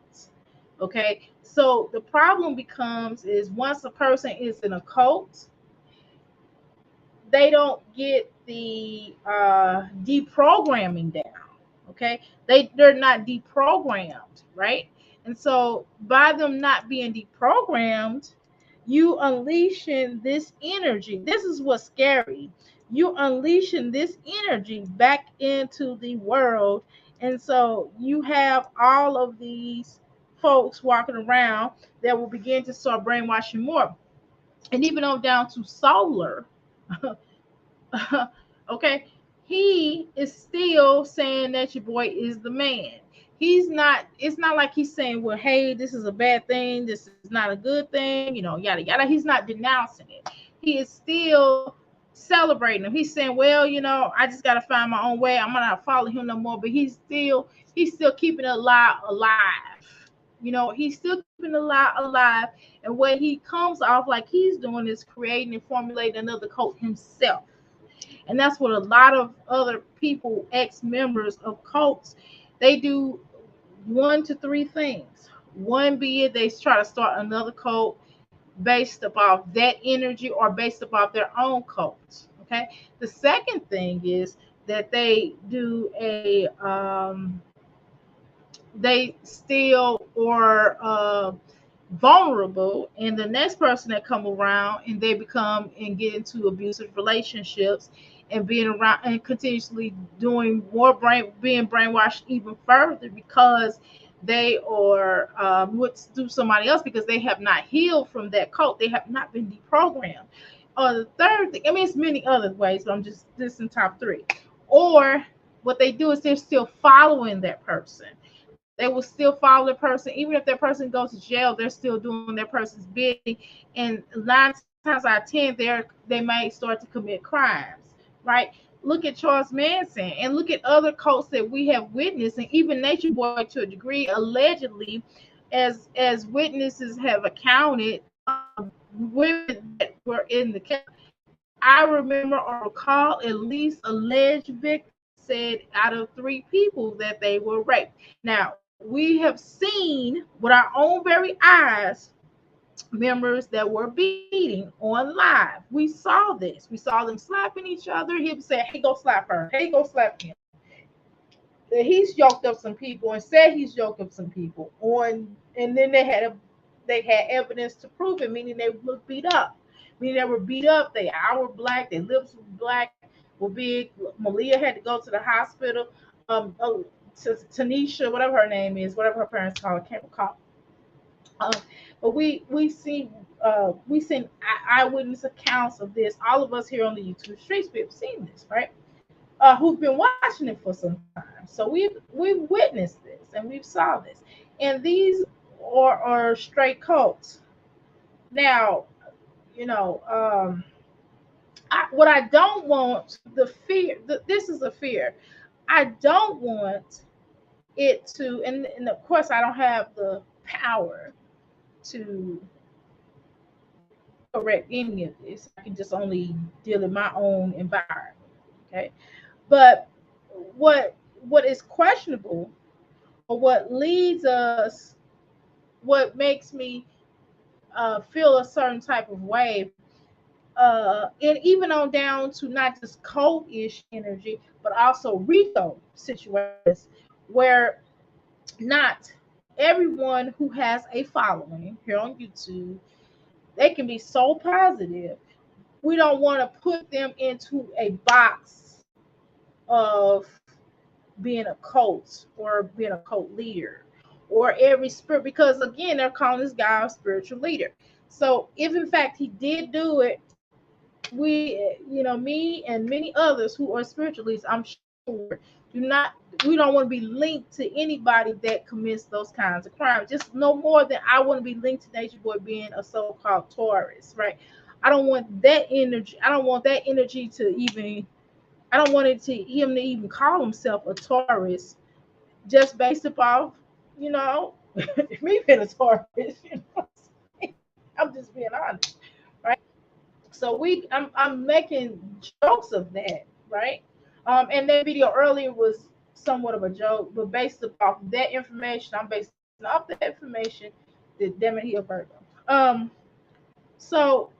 Okay, so the problem becomes is once a person is in a cult, they don't get the deprogramming down. Okay, they're not deprogrammed, right? And so by them not being deprogrammed, you unleashing this energy. This is what's scary. You unleashing this energy back into the world, and so you have all of these folks walking around that will begin to start brainwashing more, and even on down to solar. Okay, he is still saying that your boy is the man. He's not, it's not like he's saying, well, hey, this is a bad thing, this is not a good thing, yada yada. He's not denouncing it. He is still celebrating him. He's saying, well, I just gotta find my own way. I'm not following him no more. But he's still keeping it alive. He's still keeping it alive. And what he comes off like he's doing is creating and formulating another cult himself. And that's what a lot of other people, ex-members of cults, they do one to three things. One be it they try to start another cult based upon that energy or based upon their own cults. Okay. The second thing is that they do they steal or vulnerable, and the next person that come around and they become and get into abusive relationships and being around and continuously doing more being brainwashed even further because they are would do somebody else because they have not healed from that cult. They have not been deprogrammed. The third thing, I mean, it's many other ways, but I'm just this in top three. Or what they do is they're still following that person. They will still follow the person, even if that person goes to jail. They're still doing that person's bidding, and 9 times out of 10, they may start to commit crimes, right? Look at Charles Manson, and look at other cults that we have witnessed, and even Nature Boy to a degree, allegedly, as witnesses have accounted, women that were in the case. I remember or recall at least alleged victims said out of 3 people that they were raped. Now, we have seen with our own very eyes members that were beating on live. We saw this. We saw them slapping each other. He would say, hey, go slap her. Hey, go slap him. He's yoked up some people and said he's yoked up some people on, and then they had evidence to prove it, meaning they looked beat up. Meaning they were beat up, they eye were black, their lips were black, were big. Malia had to go to the hospital. Tanisha, whatever her name is, whatever her parents call her, can't recall. Um, but we seen eyewitness accounts of this. All of us here on the YouTube streets, we've seen this, right? Who've been watching it for some time. So we've witnessed this and we've saw this. And these are straight cults. Now, you know, what I don't want, the fear. This is a fear. I don't want it to, and of course, I don't have the power to correct any of this. I can just only deal in my own environment. Okay, but what is questionable, or what leads us, what makes me feel a certain type of way, and even on down to not just cold-ish energy, but also retail situations where not everyone who has a following here on YouTube, they can be so positive. We don't want to put them into a box of being a cult or being a cult leader or every spirit, because again, they're calling this guy a spiritual leader. So if in fact he did do it, me and many others who are spiritualists, I'm sure, do not, we don't want to be linked to anybody that commits those kinds of crimes. Just no more than I want to be linked to Nature Boy being a so-called tourist, right? I don't want that energy. I don't want that energy to even. I don't want him to even call himself a tourist just based upon, you know, me being a tourist. I'm just being honest, right? So I'm making jokes of that, right? And that video earlier was somewhat of a joke, but based off that information, I'm basing off that information that damn it he a Virgo. Um, so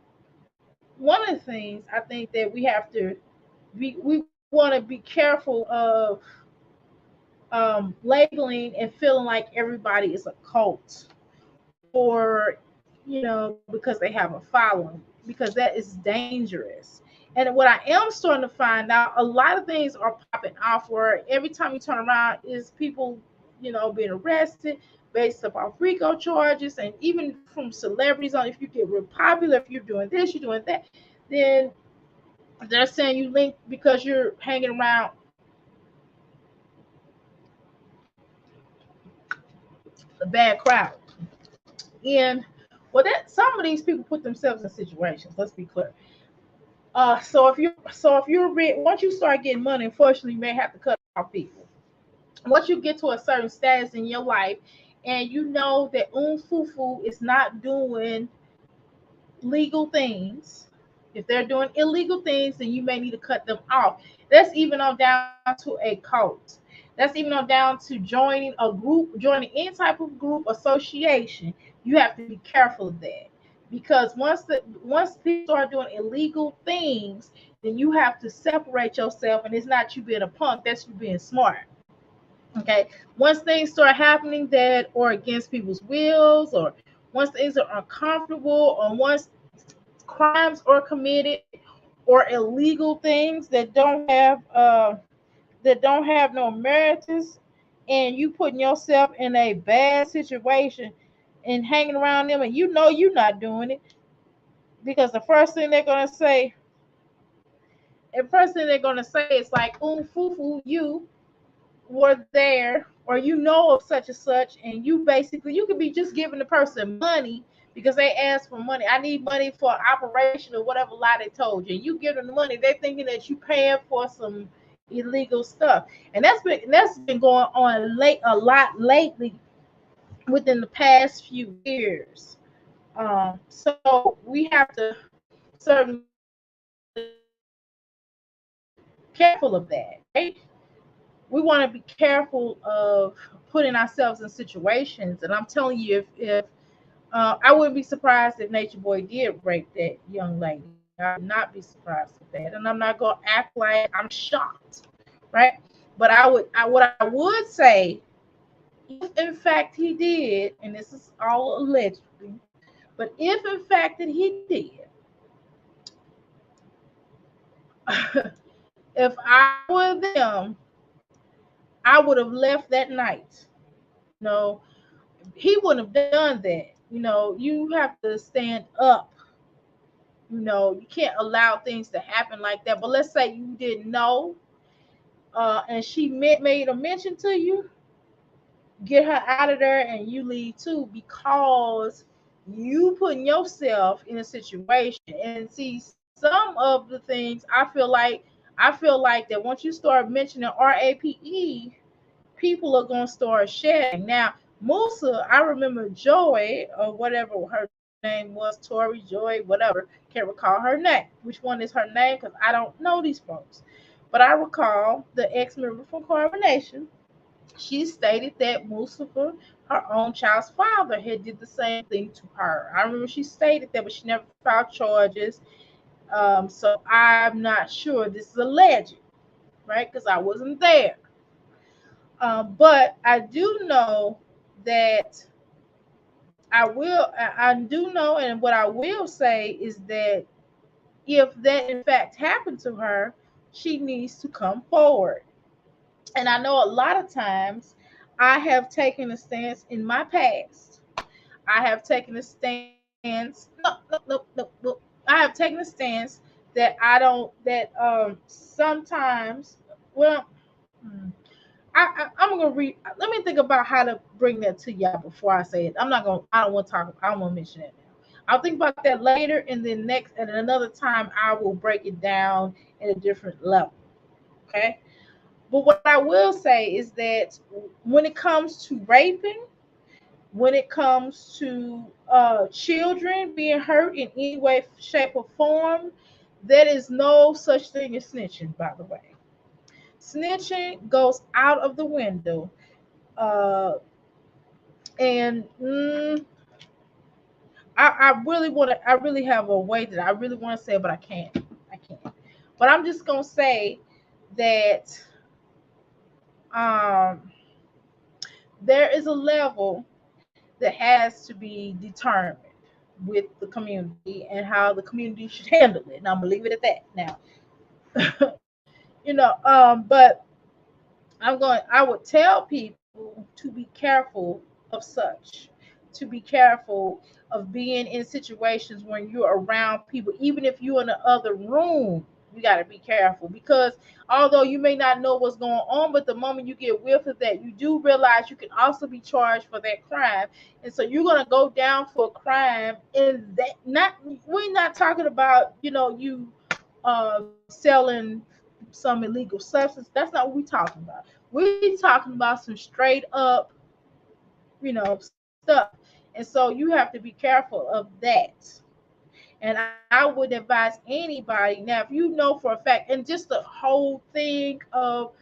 one of the things I think that we have to we want to be careful of labeling and feeling like everybody is a cult or because they have a following, because that is dangerous. And what I am starting to find out, a lot of things are popping off where every time you turn around is people being arrested based upon RICO charges, and even from celebrities. On if you get real popular, if you're doing this, you're doing that, then they're saying you link because you're hanging around a bad crowd. And well, that some of these people put themselves in situations. Let's be clear. So if you're once you start getting money, unfortunately, you may have to cut off people. Once you get to a certain status in your life, and you know that Fufu is not doing legal things, if they're doing illegal things, then you may need to cut them off. That's even on down to a cult. That's even on down to joining a group, joining any type of group association. You have to be careful of that, because once people start doing illegal things, then you have to separate yourself, and it's not you being a punk. That's you being smart. Okay. Once things start happening that are against people's wills, or once things are uncomfortable, or once crimes are committed or illegal things that don't have no meritus, and you putting yourself in a bad situation and hanging around them, and you're not doing it, because the first thing they're gonna say is like, fufu, you were there, or of such and such, and you could be just giving the person money because they asked for money. I need money for operation or whatever lie they told you. And you give them the money, they're thinking that you paying for some illegal stuff. And that's been going on a lot lately within the past few years. So we have to certainly careful of that, right? We want to be careful of putting ourselves in situations. And I'm telling you, if I wouldn't be surprised if Nature Boy did rape that young lady. I would not be surprised with that, and I'm not gonna act like I'm shocked, right? But what I would say, if in fact he did, and this is all allegedly, but if in fact that he did, if I were them, I would have left that night. No, he wouldn't have done that. You have to stand up. You can't allow things to happen like that. But let's say you didn't know, and she made a mention to you, get her out of there and you leave too, because you putting yourself in a situation. And see, some of the things I feel like that once you start mentioning RAPE, people are gonna start sharing. Now, Musa, I remember Joy or whatever her name was, Tori, Joy, whatever. Can't recall her name. Which one is her name? Because I don't know these folks. But I recall the ex-member from Carbonation. She stated that Mustafa, her own child's father, had did the same thing to her. I remember she stated that, but she never filed charges. So I'm not sure. This is alleged, right? Because I wasn't there. But I do know that I do know, and what I will say is that if that in fact happened to her, she needs to come forward. And I know a lot of times I have taken a stance in my past. I have taken a stance. No. I have taken a stance that I don't. That sometimes. Well, hmm, I'm gonna read. Let me think about how to bring that to y'all before I say it. I'm not gonna. I don't want to talk. I don't want to mention it now. I'll think about that later, and then next at another time I will break it down at a different level. Okay. But what I will say is that when it comes to raping, when it comes to children being hurt in any way, shape, or form, there is no such thing as snitching, by the way. Snitching goes out of the window. Uh, and I really want to, I really have a way that I really want to say it, but I can't. I can't. But I'm just going to say that um, there is a level that has to be determined with the community and how the community should handle it. And I'm gonna leave it at that now. But I would tell people to be careful of such, to be careful of being in situations when you're around people, even if you're in the other room. You got to be careful because although you may not know what's going on, but the moment you get whiff of that, you do realize you can also be charged for that crime, and so you're gonna go down for a crime. And that not we're not talking about you selling some illegal substance. That's not what we're talking about. We're talking about some straight up, stuff. And so you have to be careful of that. And I would advise anybody now, if you know for a fact, and just the whole thing of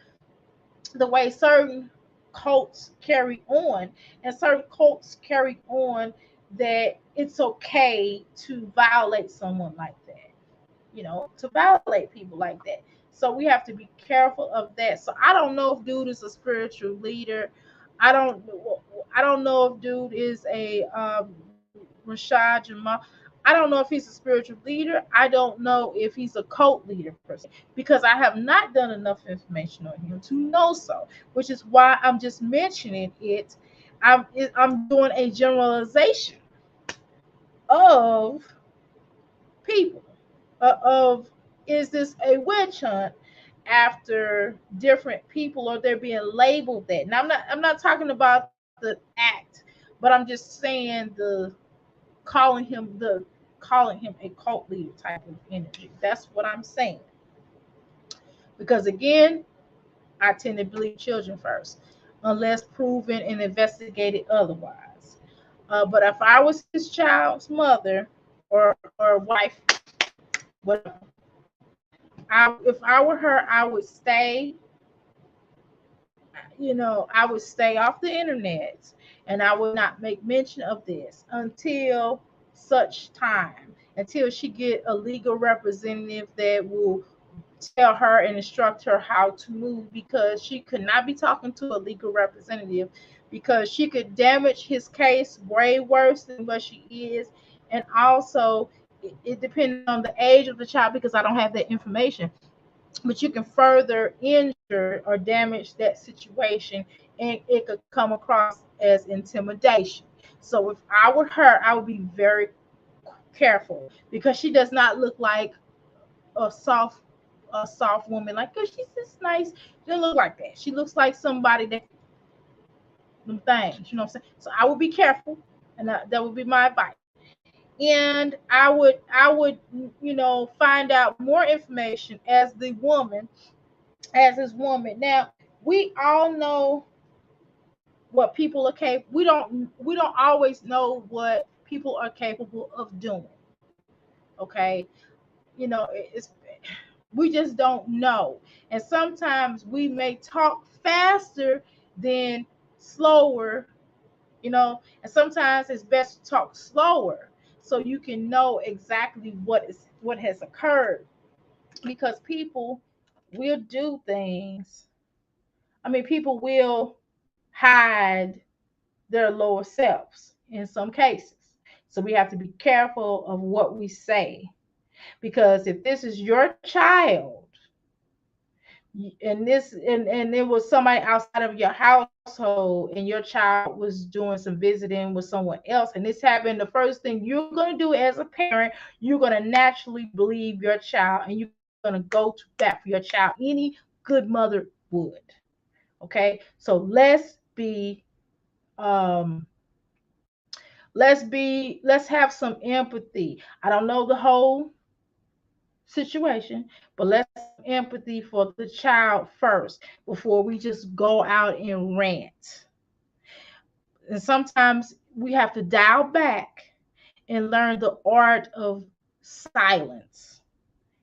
the way certain cults carry on, and certain cults carry on that it's okay to violate someone like that, to violate people like that. So we have to be careful of that. So I don't know if dude is a spiritual leader. I don't I don't know if dude is a Rashad Jamal. I don't know if he's a spiritual leader. I don't know if he's a cult leader per se, because I have not done enough information on him to know so. Which is why I'm just mentioning it. I'm doing a generalization of people, of is this a witch hunt after different people, or they're being labeled that. Now I'm not talking about the act, but I'm just saying the calling him the calling him a cult leader type of energy. That's what I'm saying. Because again, I tend to believe children first, unless proven and investigated otherwise. But if I was his child's mother or wife, whatever, if I were her, I would stay off the internet, and I would not make mention of this until such time, until she get a legal representative that will tell her and instruct her how to move, because she could not be talking to a legal representative, because she could damage his case way worse than what she is. And also, it depending on the age of the child, because I don't have that information, but you can further injure or damage that situation, and it could come across as intimidation. So if I were her, I would be very careful, because she does not look like a soft woman. Like, oh, she's just nice. She doesn't look like that. She looks like somebody that them things. You know what I'm saying? So I would be careful, and that would be my advice. And I would find out more information as his woman. Now we all know what people are capable. We don't always know what people are capable of doing. Okay, it's we just don't know. And sometimes we may talk faster than slower, and sometimes it's best to talk slower so you can know exactly what has occurred, because people will do things. I mean, people will hide their lower selves in some cases. So we have to be careful of what we say, because if this is your child, And it was somebody outside of your household, and your child was doing some visiting with someone else, and this happened, the first thing you're going to do as a parent, you're going to naturally believe your child, and you're going to go to bat for your child. Any good mother would. Okay, so um let's have some empathy. I don't know the whole situation, but let's have some empathy for the child first before we just go out and rant. And sometimes we have to dial back and learn the art of silence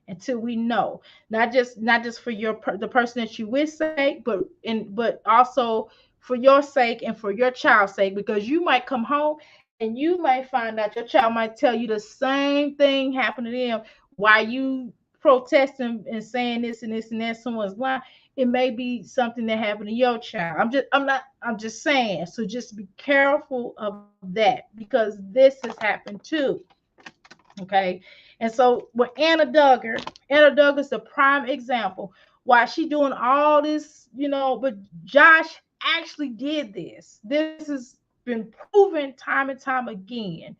until we know, not just for the person that you with sake, but also for your sake and for your child's sake, because you might come home and you might find out your child might tell you the same thing happened to them while you protesting and saying this and this and that someone's lying. It may be something that happened to your child. I'm just saying, so just be careful of that, because this has happened too. Okay. And so with Anna Duggar's the prime example why she doing all this, but Josh actually did this. This has been proven time and time again,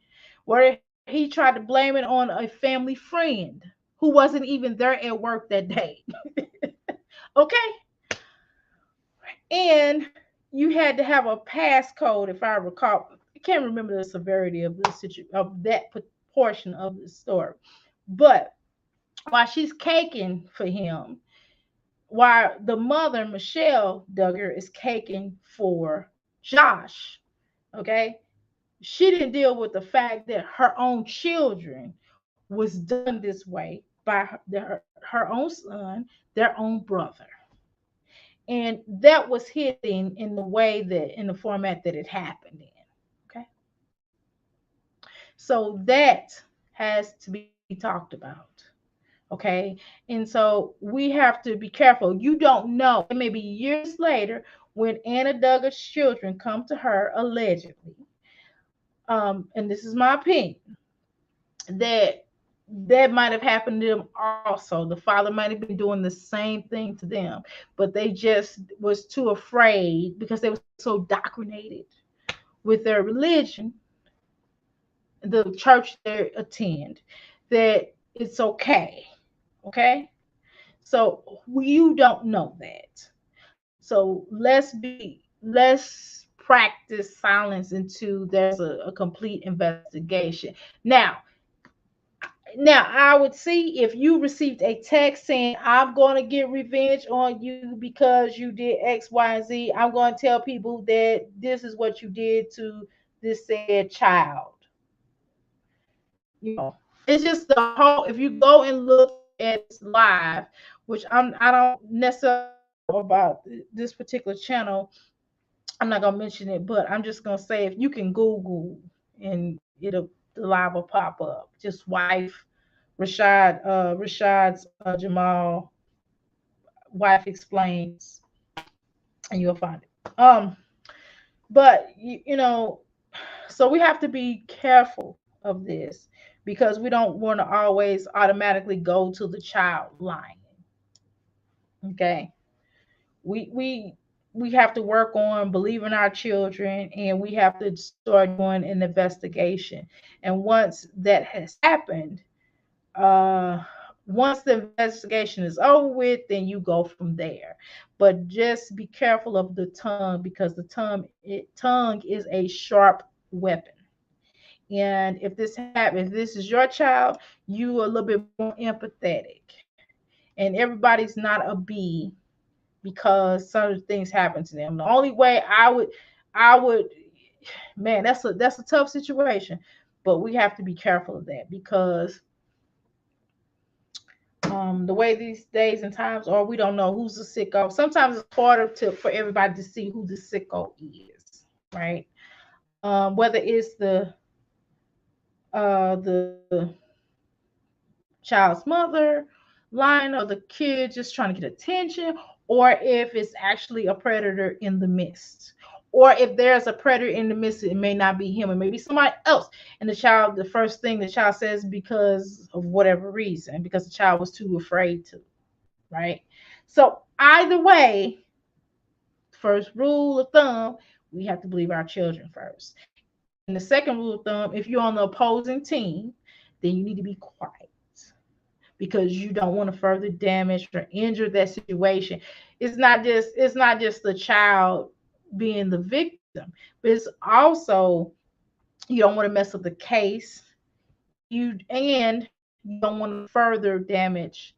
where he tried to blame it on a family friend who wasn't even there at work that day. Okay. And you had to have a passcode, if I recall. I can't remember the severity of of that portion of the story. But while she's caking for him, while the mother, Michelle Duggar, is caking for Josh, okay, she didn't deal with the fact that her own children was done this way by her own son, their own brother. And that was hidden in in the format that it happened in. Okay. So that has to be talked about. Okay. And so we have to be careful. You don't know. It may be years later when Anna Duggar's children come to her allegedly. And this is my opinion, that might have happened to them also. The father might have been doing the same thing to them, but they just was too afraid because they were so indoctrinated with their religion, the church they attend, that it's okay. Okay. So you don't know that. So let's practice silence until there's a complete investigation. Now, I would see if you received a text saying, I'm going to get revenge on you because you did X, Y, and Z. I'm going to tell people that this is what you did to this said child. It's just the whole, if you go and look at this live, which I don't necessarily know about this particular channel, I'm not going to mention it, but I'm just going to say, if you can Google and the live will pop up. Just wife Rashad's Jamal wife explains, and you'll find it. But so we have to be careful of this because we don't want to always automatically go to the child lying. Okay, we have to work on believing our children, and we have to start doing an investigation. And once that has happened, uh once the investigation is over with, then you go from there. But just be careful of the tongue, because the tongue is a sharp weapon. And if this happens, if this is your child, you are a little bit more empathetic. And everybody's not a bee because certain things happen to them. The only way I would, man, that's a tough situation. But we have to be careful of that, because the way these days and times are, we don't know who's the sicko. Sometimes it's harder for everybody to see who the sicko is, right? Whether it's the child's mother lying, or the kid just trying to get attention, or if it's actually a predator in the midst. Or if there's a predator in the midst, it may not be him, it may be somebody else. And the first thing the child says, because of whatever reason, because the child was too afraid to, right? So either way, first rule of thumb, we have to believe our children first. And the second rule of thumb, if you're on the opposing team, then you need to be quiet because you don't want to further damage or injure that situation. It's not just the child being the victim, but it's also you don't want to mess up the case. You don't want to further damage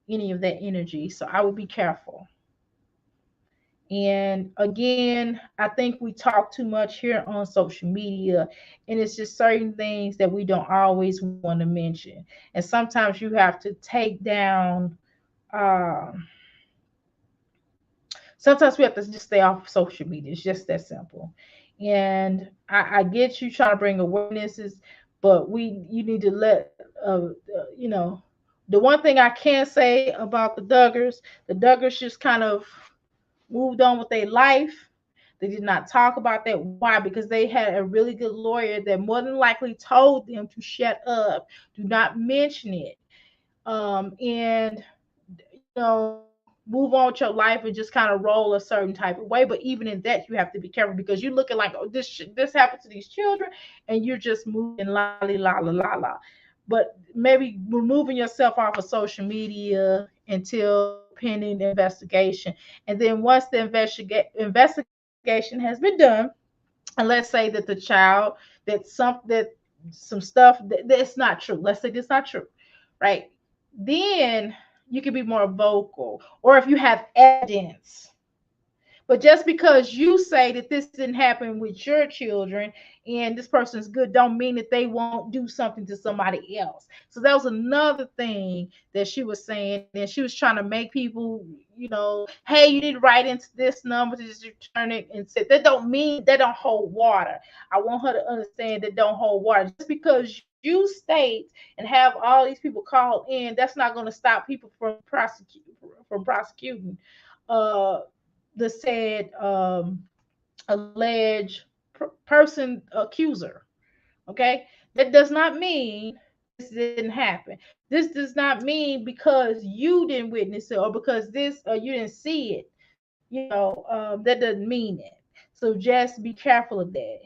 any of that energy. So I would be careful. And again, I think we talk too much here on social media, and it's just certain things that we don't always want to mention. And sometimes you have to take down. Um, Sometimes we have to just stay off social media. It's just that simple. And I get you trying to bring awarenesses, but you need to let you know. The one thing I can say about the Duggars just kind of moved on with their life. They did not talk about that. Why? Because they had a really good lawyer that more than likely told them to shut up, do not mention it, and move on with your life and just kind of roll a certain type of way. But even in that, you have to be careful because you're looking like, oh, this happened to these children, and you're just moving la la la la la la. But maybe removing yourself off of social media until pending investigation, and then once the investigation has been done, and let's say that the child that some stuff that's not true. Let's say that's not true, right? Then you can be more vocal, or if you have evidence. But just because you say that this didn't happen with your children and this person is good, don't mean that they won't do something to somebody else. So that was another thing that she was saying, and she was trying to make people, hey, you didn't write into this number to just return it, and said that don't mean that don't hold water. I want her to understand that don't hold water. Just because you state and have all these people call in, that's not going to stop people from prosecuting. Uh, the said alleged person accuser. Okay, that does not mean this didn't happen. This does not mean because you didn't witness it or because this or you didn't see it. That doesn't mean it. So just be careful of that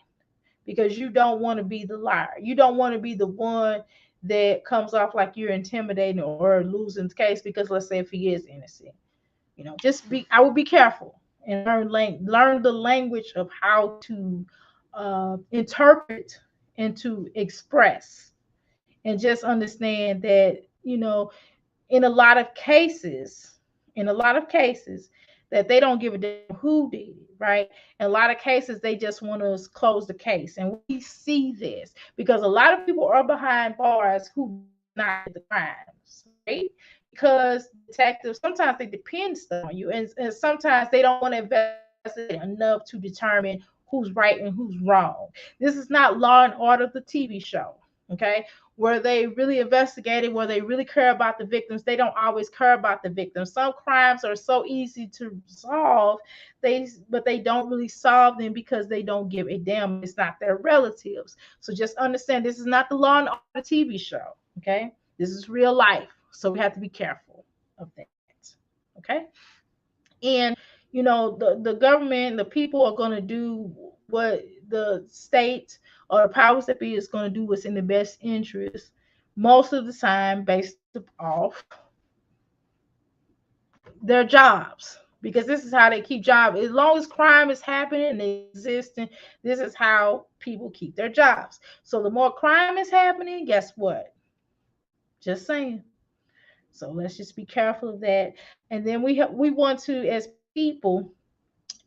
because you don't want to be the liar. You don't want to be the one that comes off like you're intimidating or losing the case because let's say if he is innocent. Just be. I would be careful and learn the language of how to interpret and to express, and just understand that in a lot of cases, that they don't give a damn who did it, right? In a lot of cases, they just want to close the case, and we see this because a lot of people are behind bars who not the crimes, right? Because detectives sometimes they depend stuff on you, and sometimes they don't want to investigate enough to determine who's right and who's wrong. This is not Law and Order, the TV show, okay? Where they really investigated, where they really care about the victims. They don't always care about the victims. Some crimes are so easy to solve, but they don't really solve them because they don't give a damn. It's not their relatives. So just understand this is not the Law and Order TV show, okay? This is real life. So we have to be careful of that. Okay. And the government, the people are going to do what the state or the powers that be is going to do what's in the best interest most of the time based off their jobs, because this is how they keep jobs. As long as crime is happening and existing, this is how people keep their jobs. So the more crime is happening, guess what? Just saying. So let's just be careful of that. And then we want to, as people,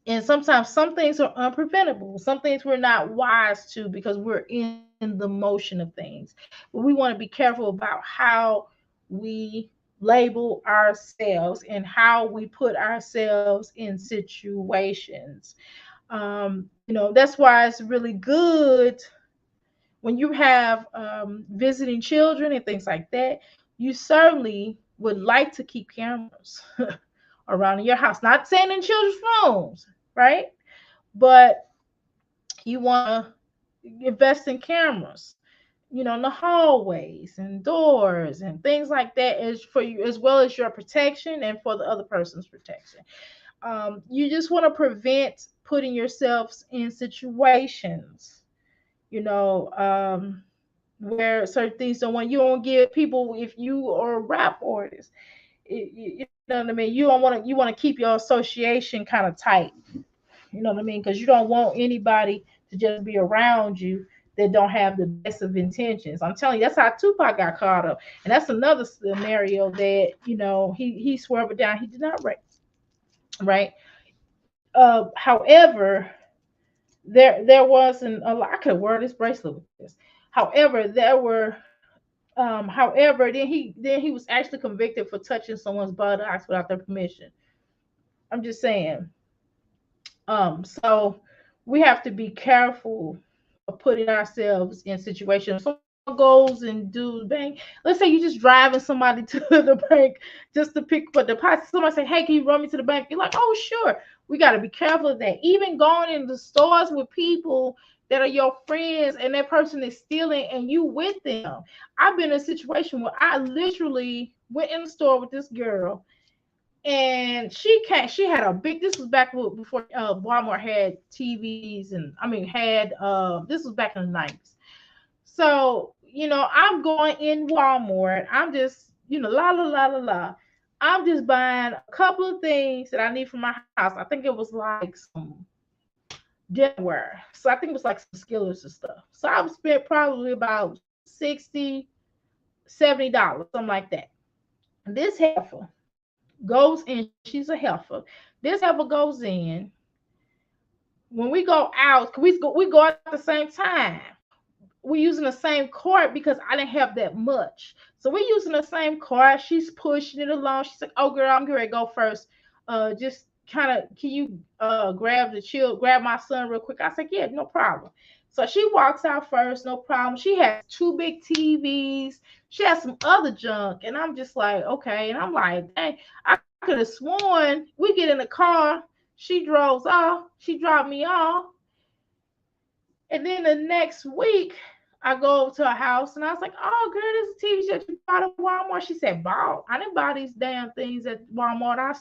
and sometimes some things are unpreventable. Some things we're not wise to because we're in the motion of things. But we want to be careful about how we label ourselves and how we put ourselves in situations. That's why it's really good when you have visiting children and things like that. You certainly would like to keep cameras around in your house. Not saying in children's rooms, right? But you want to invest in cameras in the hallways and doors and things like that, is for you as well as your protection and for the other person's protection. You just want to prevent putting yourselves in situations, you know, where certain things don't want, you don't give people, if you are a rap artist, you know what I mean, you want to keep your association kind of tight, you know what I mean, because you don't want anybody to just be around you that don't have the best of intentions. I'm telling you, that's how Tupac got caught up, and that's another scenario that he swore up and down he did not rape, right? However, there wasn't a lot. I could wear this bracelet with this. However, however, then he was actually convicted for touching someone's buttocks without their permission. I'm just saying. So we have to be careful of putting ourselves in situations. Someone goes and do bank. Let's say you just driving somebody to the bank just to pick up a deposit. Somebody say, "Hey, can you run me to the bank?" You're like, "Oh, sure." We got to be careful of that. Even going into stores with people that are your friends and that person is stealing and you with them. I've been in a situation where I literally went in the store with this girl, and she had a big, this was back before Walmart had TVs, and I mean had this was back in the 90s. So I'm going in Walmart, I'm just la la la la la, I'm just buying a couple of things that I need for my house. I think it was like some dinnerware, so I think it was like some skillers and stuff. So I've spent probably about 60 $70, something like that. This heifer goes in. She's a heifer. This heifer goes in. When we go out, we go out at the same time. We're using the same cart because I didn't have that much. So we're using the same cart. She's pushing it along. She's like, "Oh girl, I'm going to go first. Just kind of, can you grab my son real quick?" I said, "Yeah, no problem." So she walks out first, no problem. She has two big TVs. She has some other junk. And I'm just like, okay. And I'm like, dang, I could have sworn we get in the car. She drove off. She dropped me off. And then the next week, I go over to her house and I was like, "Oh, girl, this is a TV that you bought at Walmart." She said, "Bought? I didn't buy these damn things at Walmart. I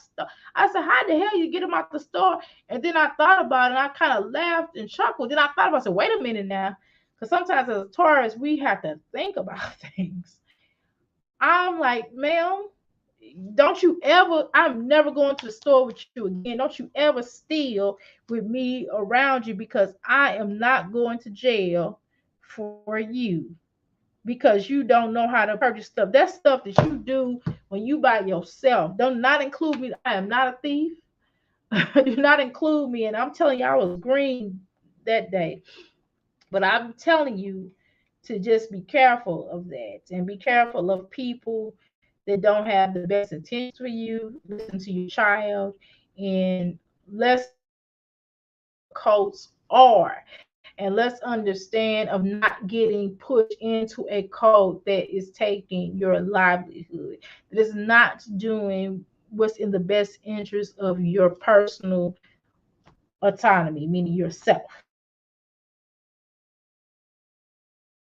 said, "How the hell you get them out the store?" And then I thought about it and I kind of laughed and chuckled. Then I thought about it. I said, "Wait a minute now." Because sometimes as tourists, we have to think about things. I'm like, "Ma'am, don't you ever, I'm never going to the store with you again. Don't you ever steal with me around you, because I am not going to jail for you because you don't know how to purchase stuff." That's stuff that you do when you by yourself. Do not include me. I am not a thief. Do not include me. And I'm telling you, I was green that day. But I'm telling you to just be careful of that and be careful of people that don't have the best intentions for you. Listen to your child, and let's cults are, and let's understand of not getting pushed into a cult that is taking your livelihood, that is not doing what's in the best interest of your personal autonomy, meaning yourself.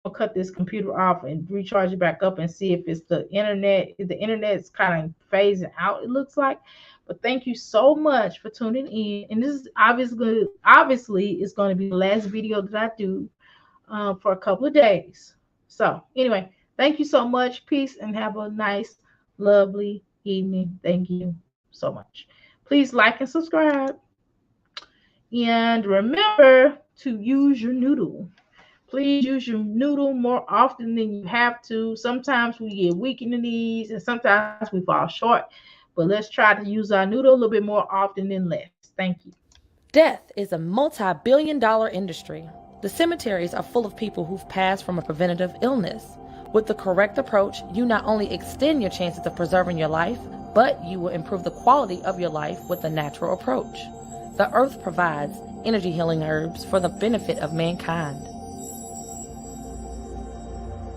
I'll cut this computer off and recharge it back up and see if it's the internet. If the internet is kind of phasing out, it looks like. But thank you so much for tuning in. And this is obviously it's going to be the last video that I do for a couple of days. So anyway, thank you so much. Peace and have a nice, lovely evening. Thank you so much. Please like and subscribe. And remember to use your noodle. Please use your noodle more often than you have to. Sometimes we get weak in the knees and sometimes we fall short. But let's try to use our noodle a little bit more often than less. Thank you. Death is a multi-billion-dollar industry. The cemeteries are full of people who've passed from a preventative illness. With the correct approach, you not only extend your chances of preserving your life, but you will improve the quality of your life with a natural approach. The earth provides energy healing herbs for the benefit of mankind.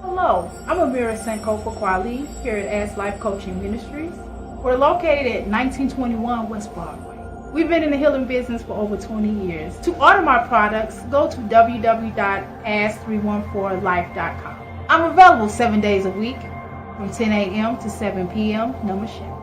Hello, I'm Amira Senko Kwali here at As Life Coaching Ministries. We're located at 1921 West Broadway. We've been in the healing business for over 20 years. To order my products, go to www.as314life.com. I'm available 7 days a week from 10 a.m. to 7 p.m. Namaste.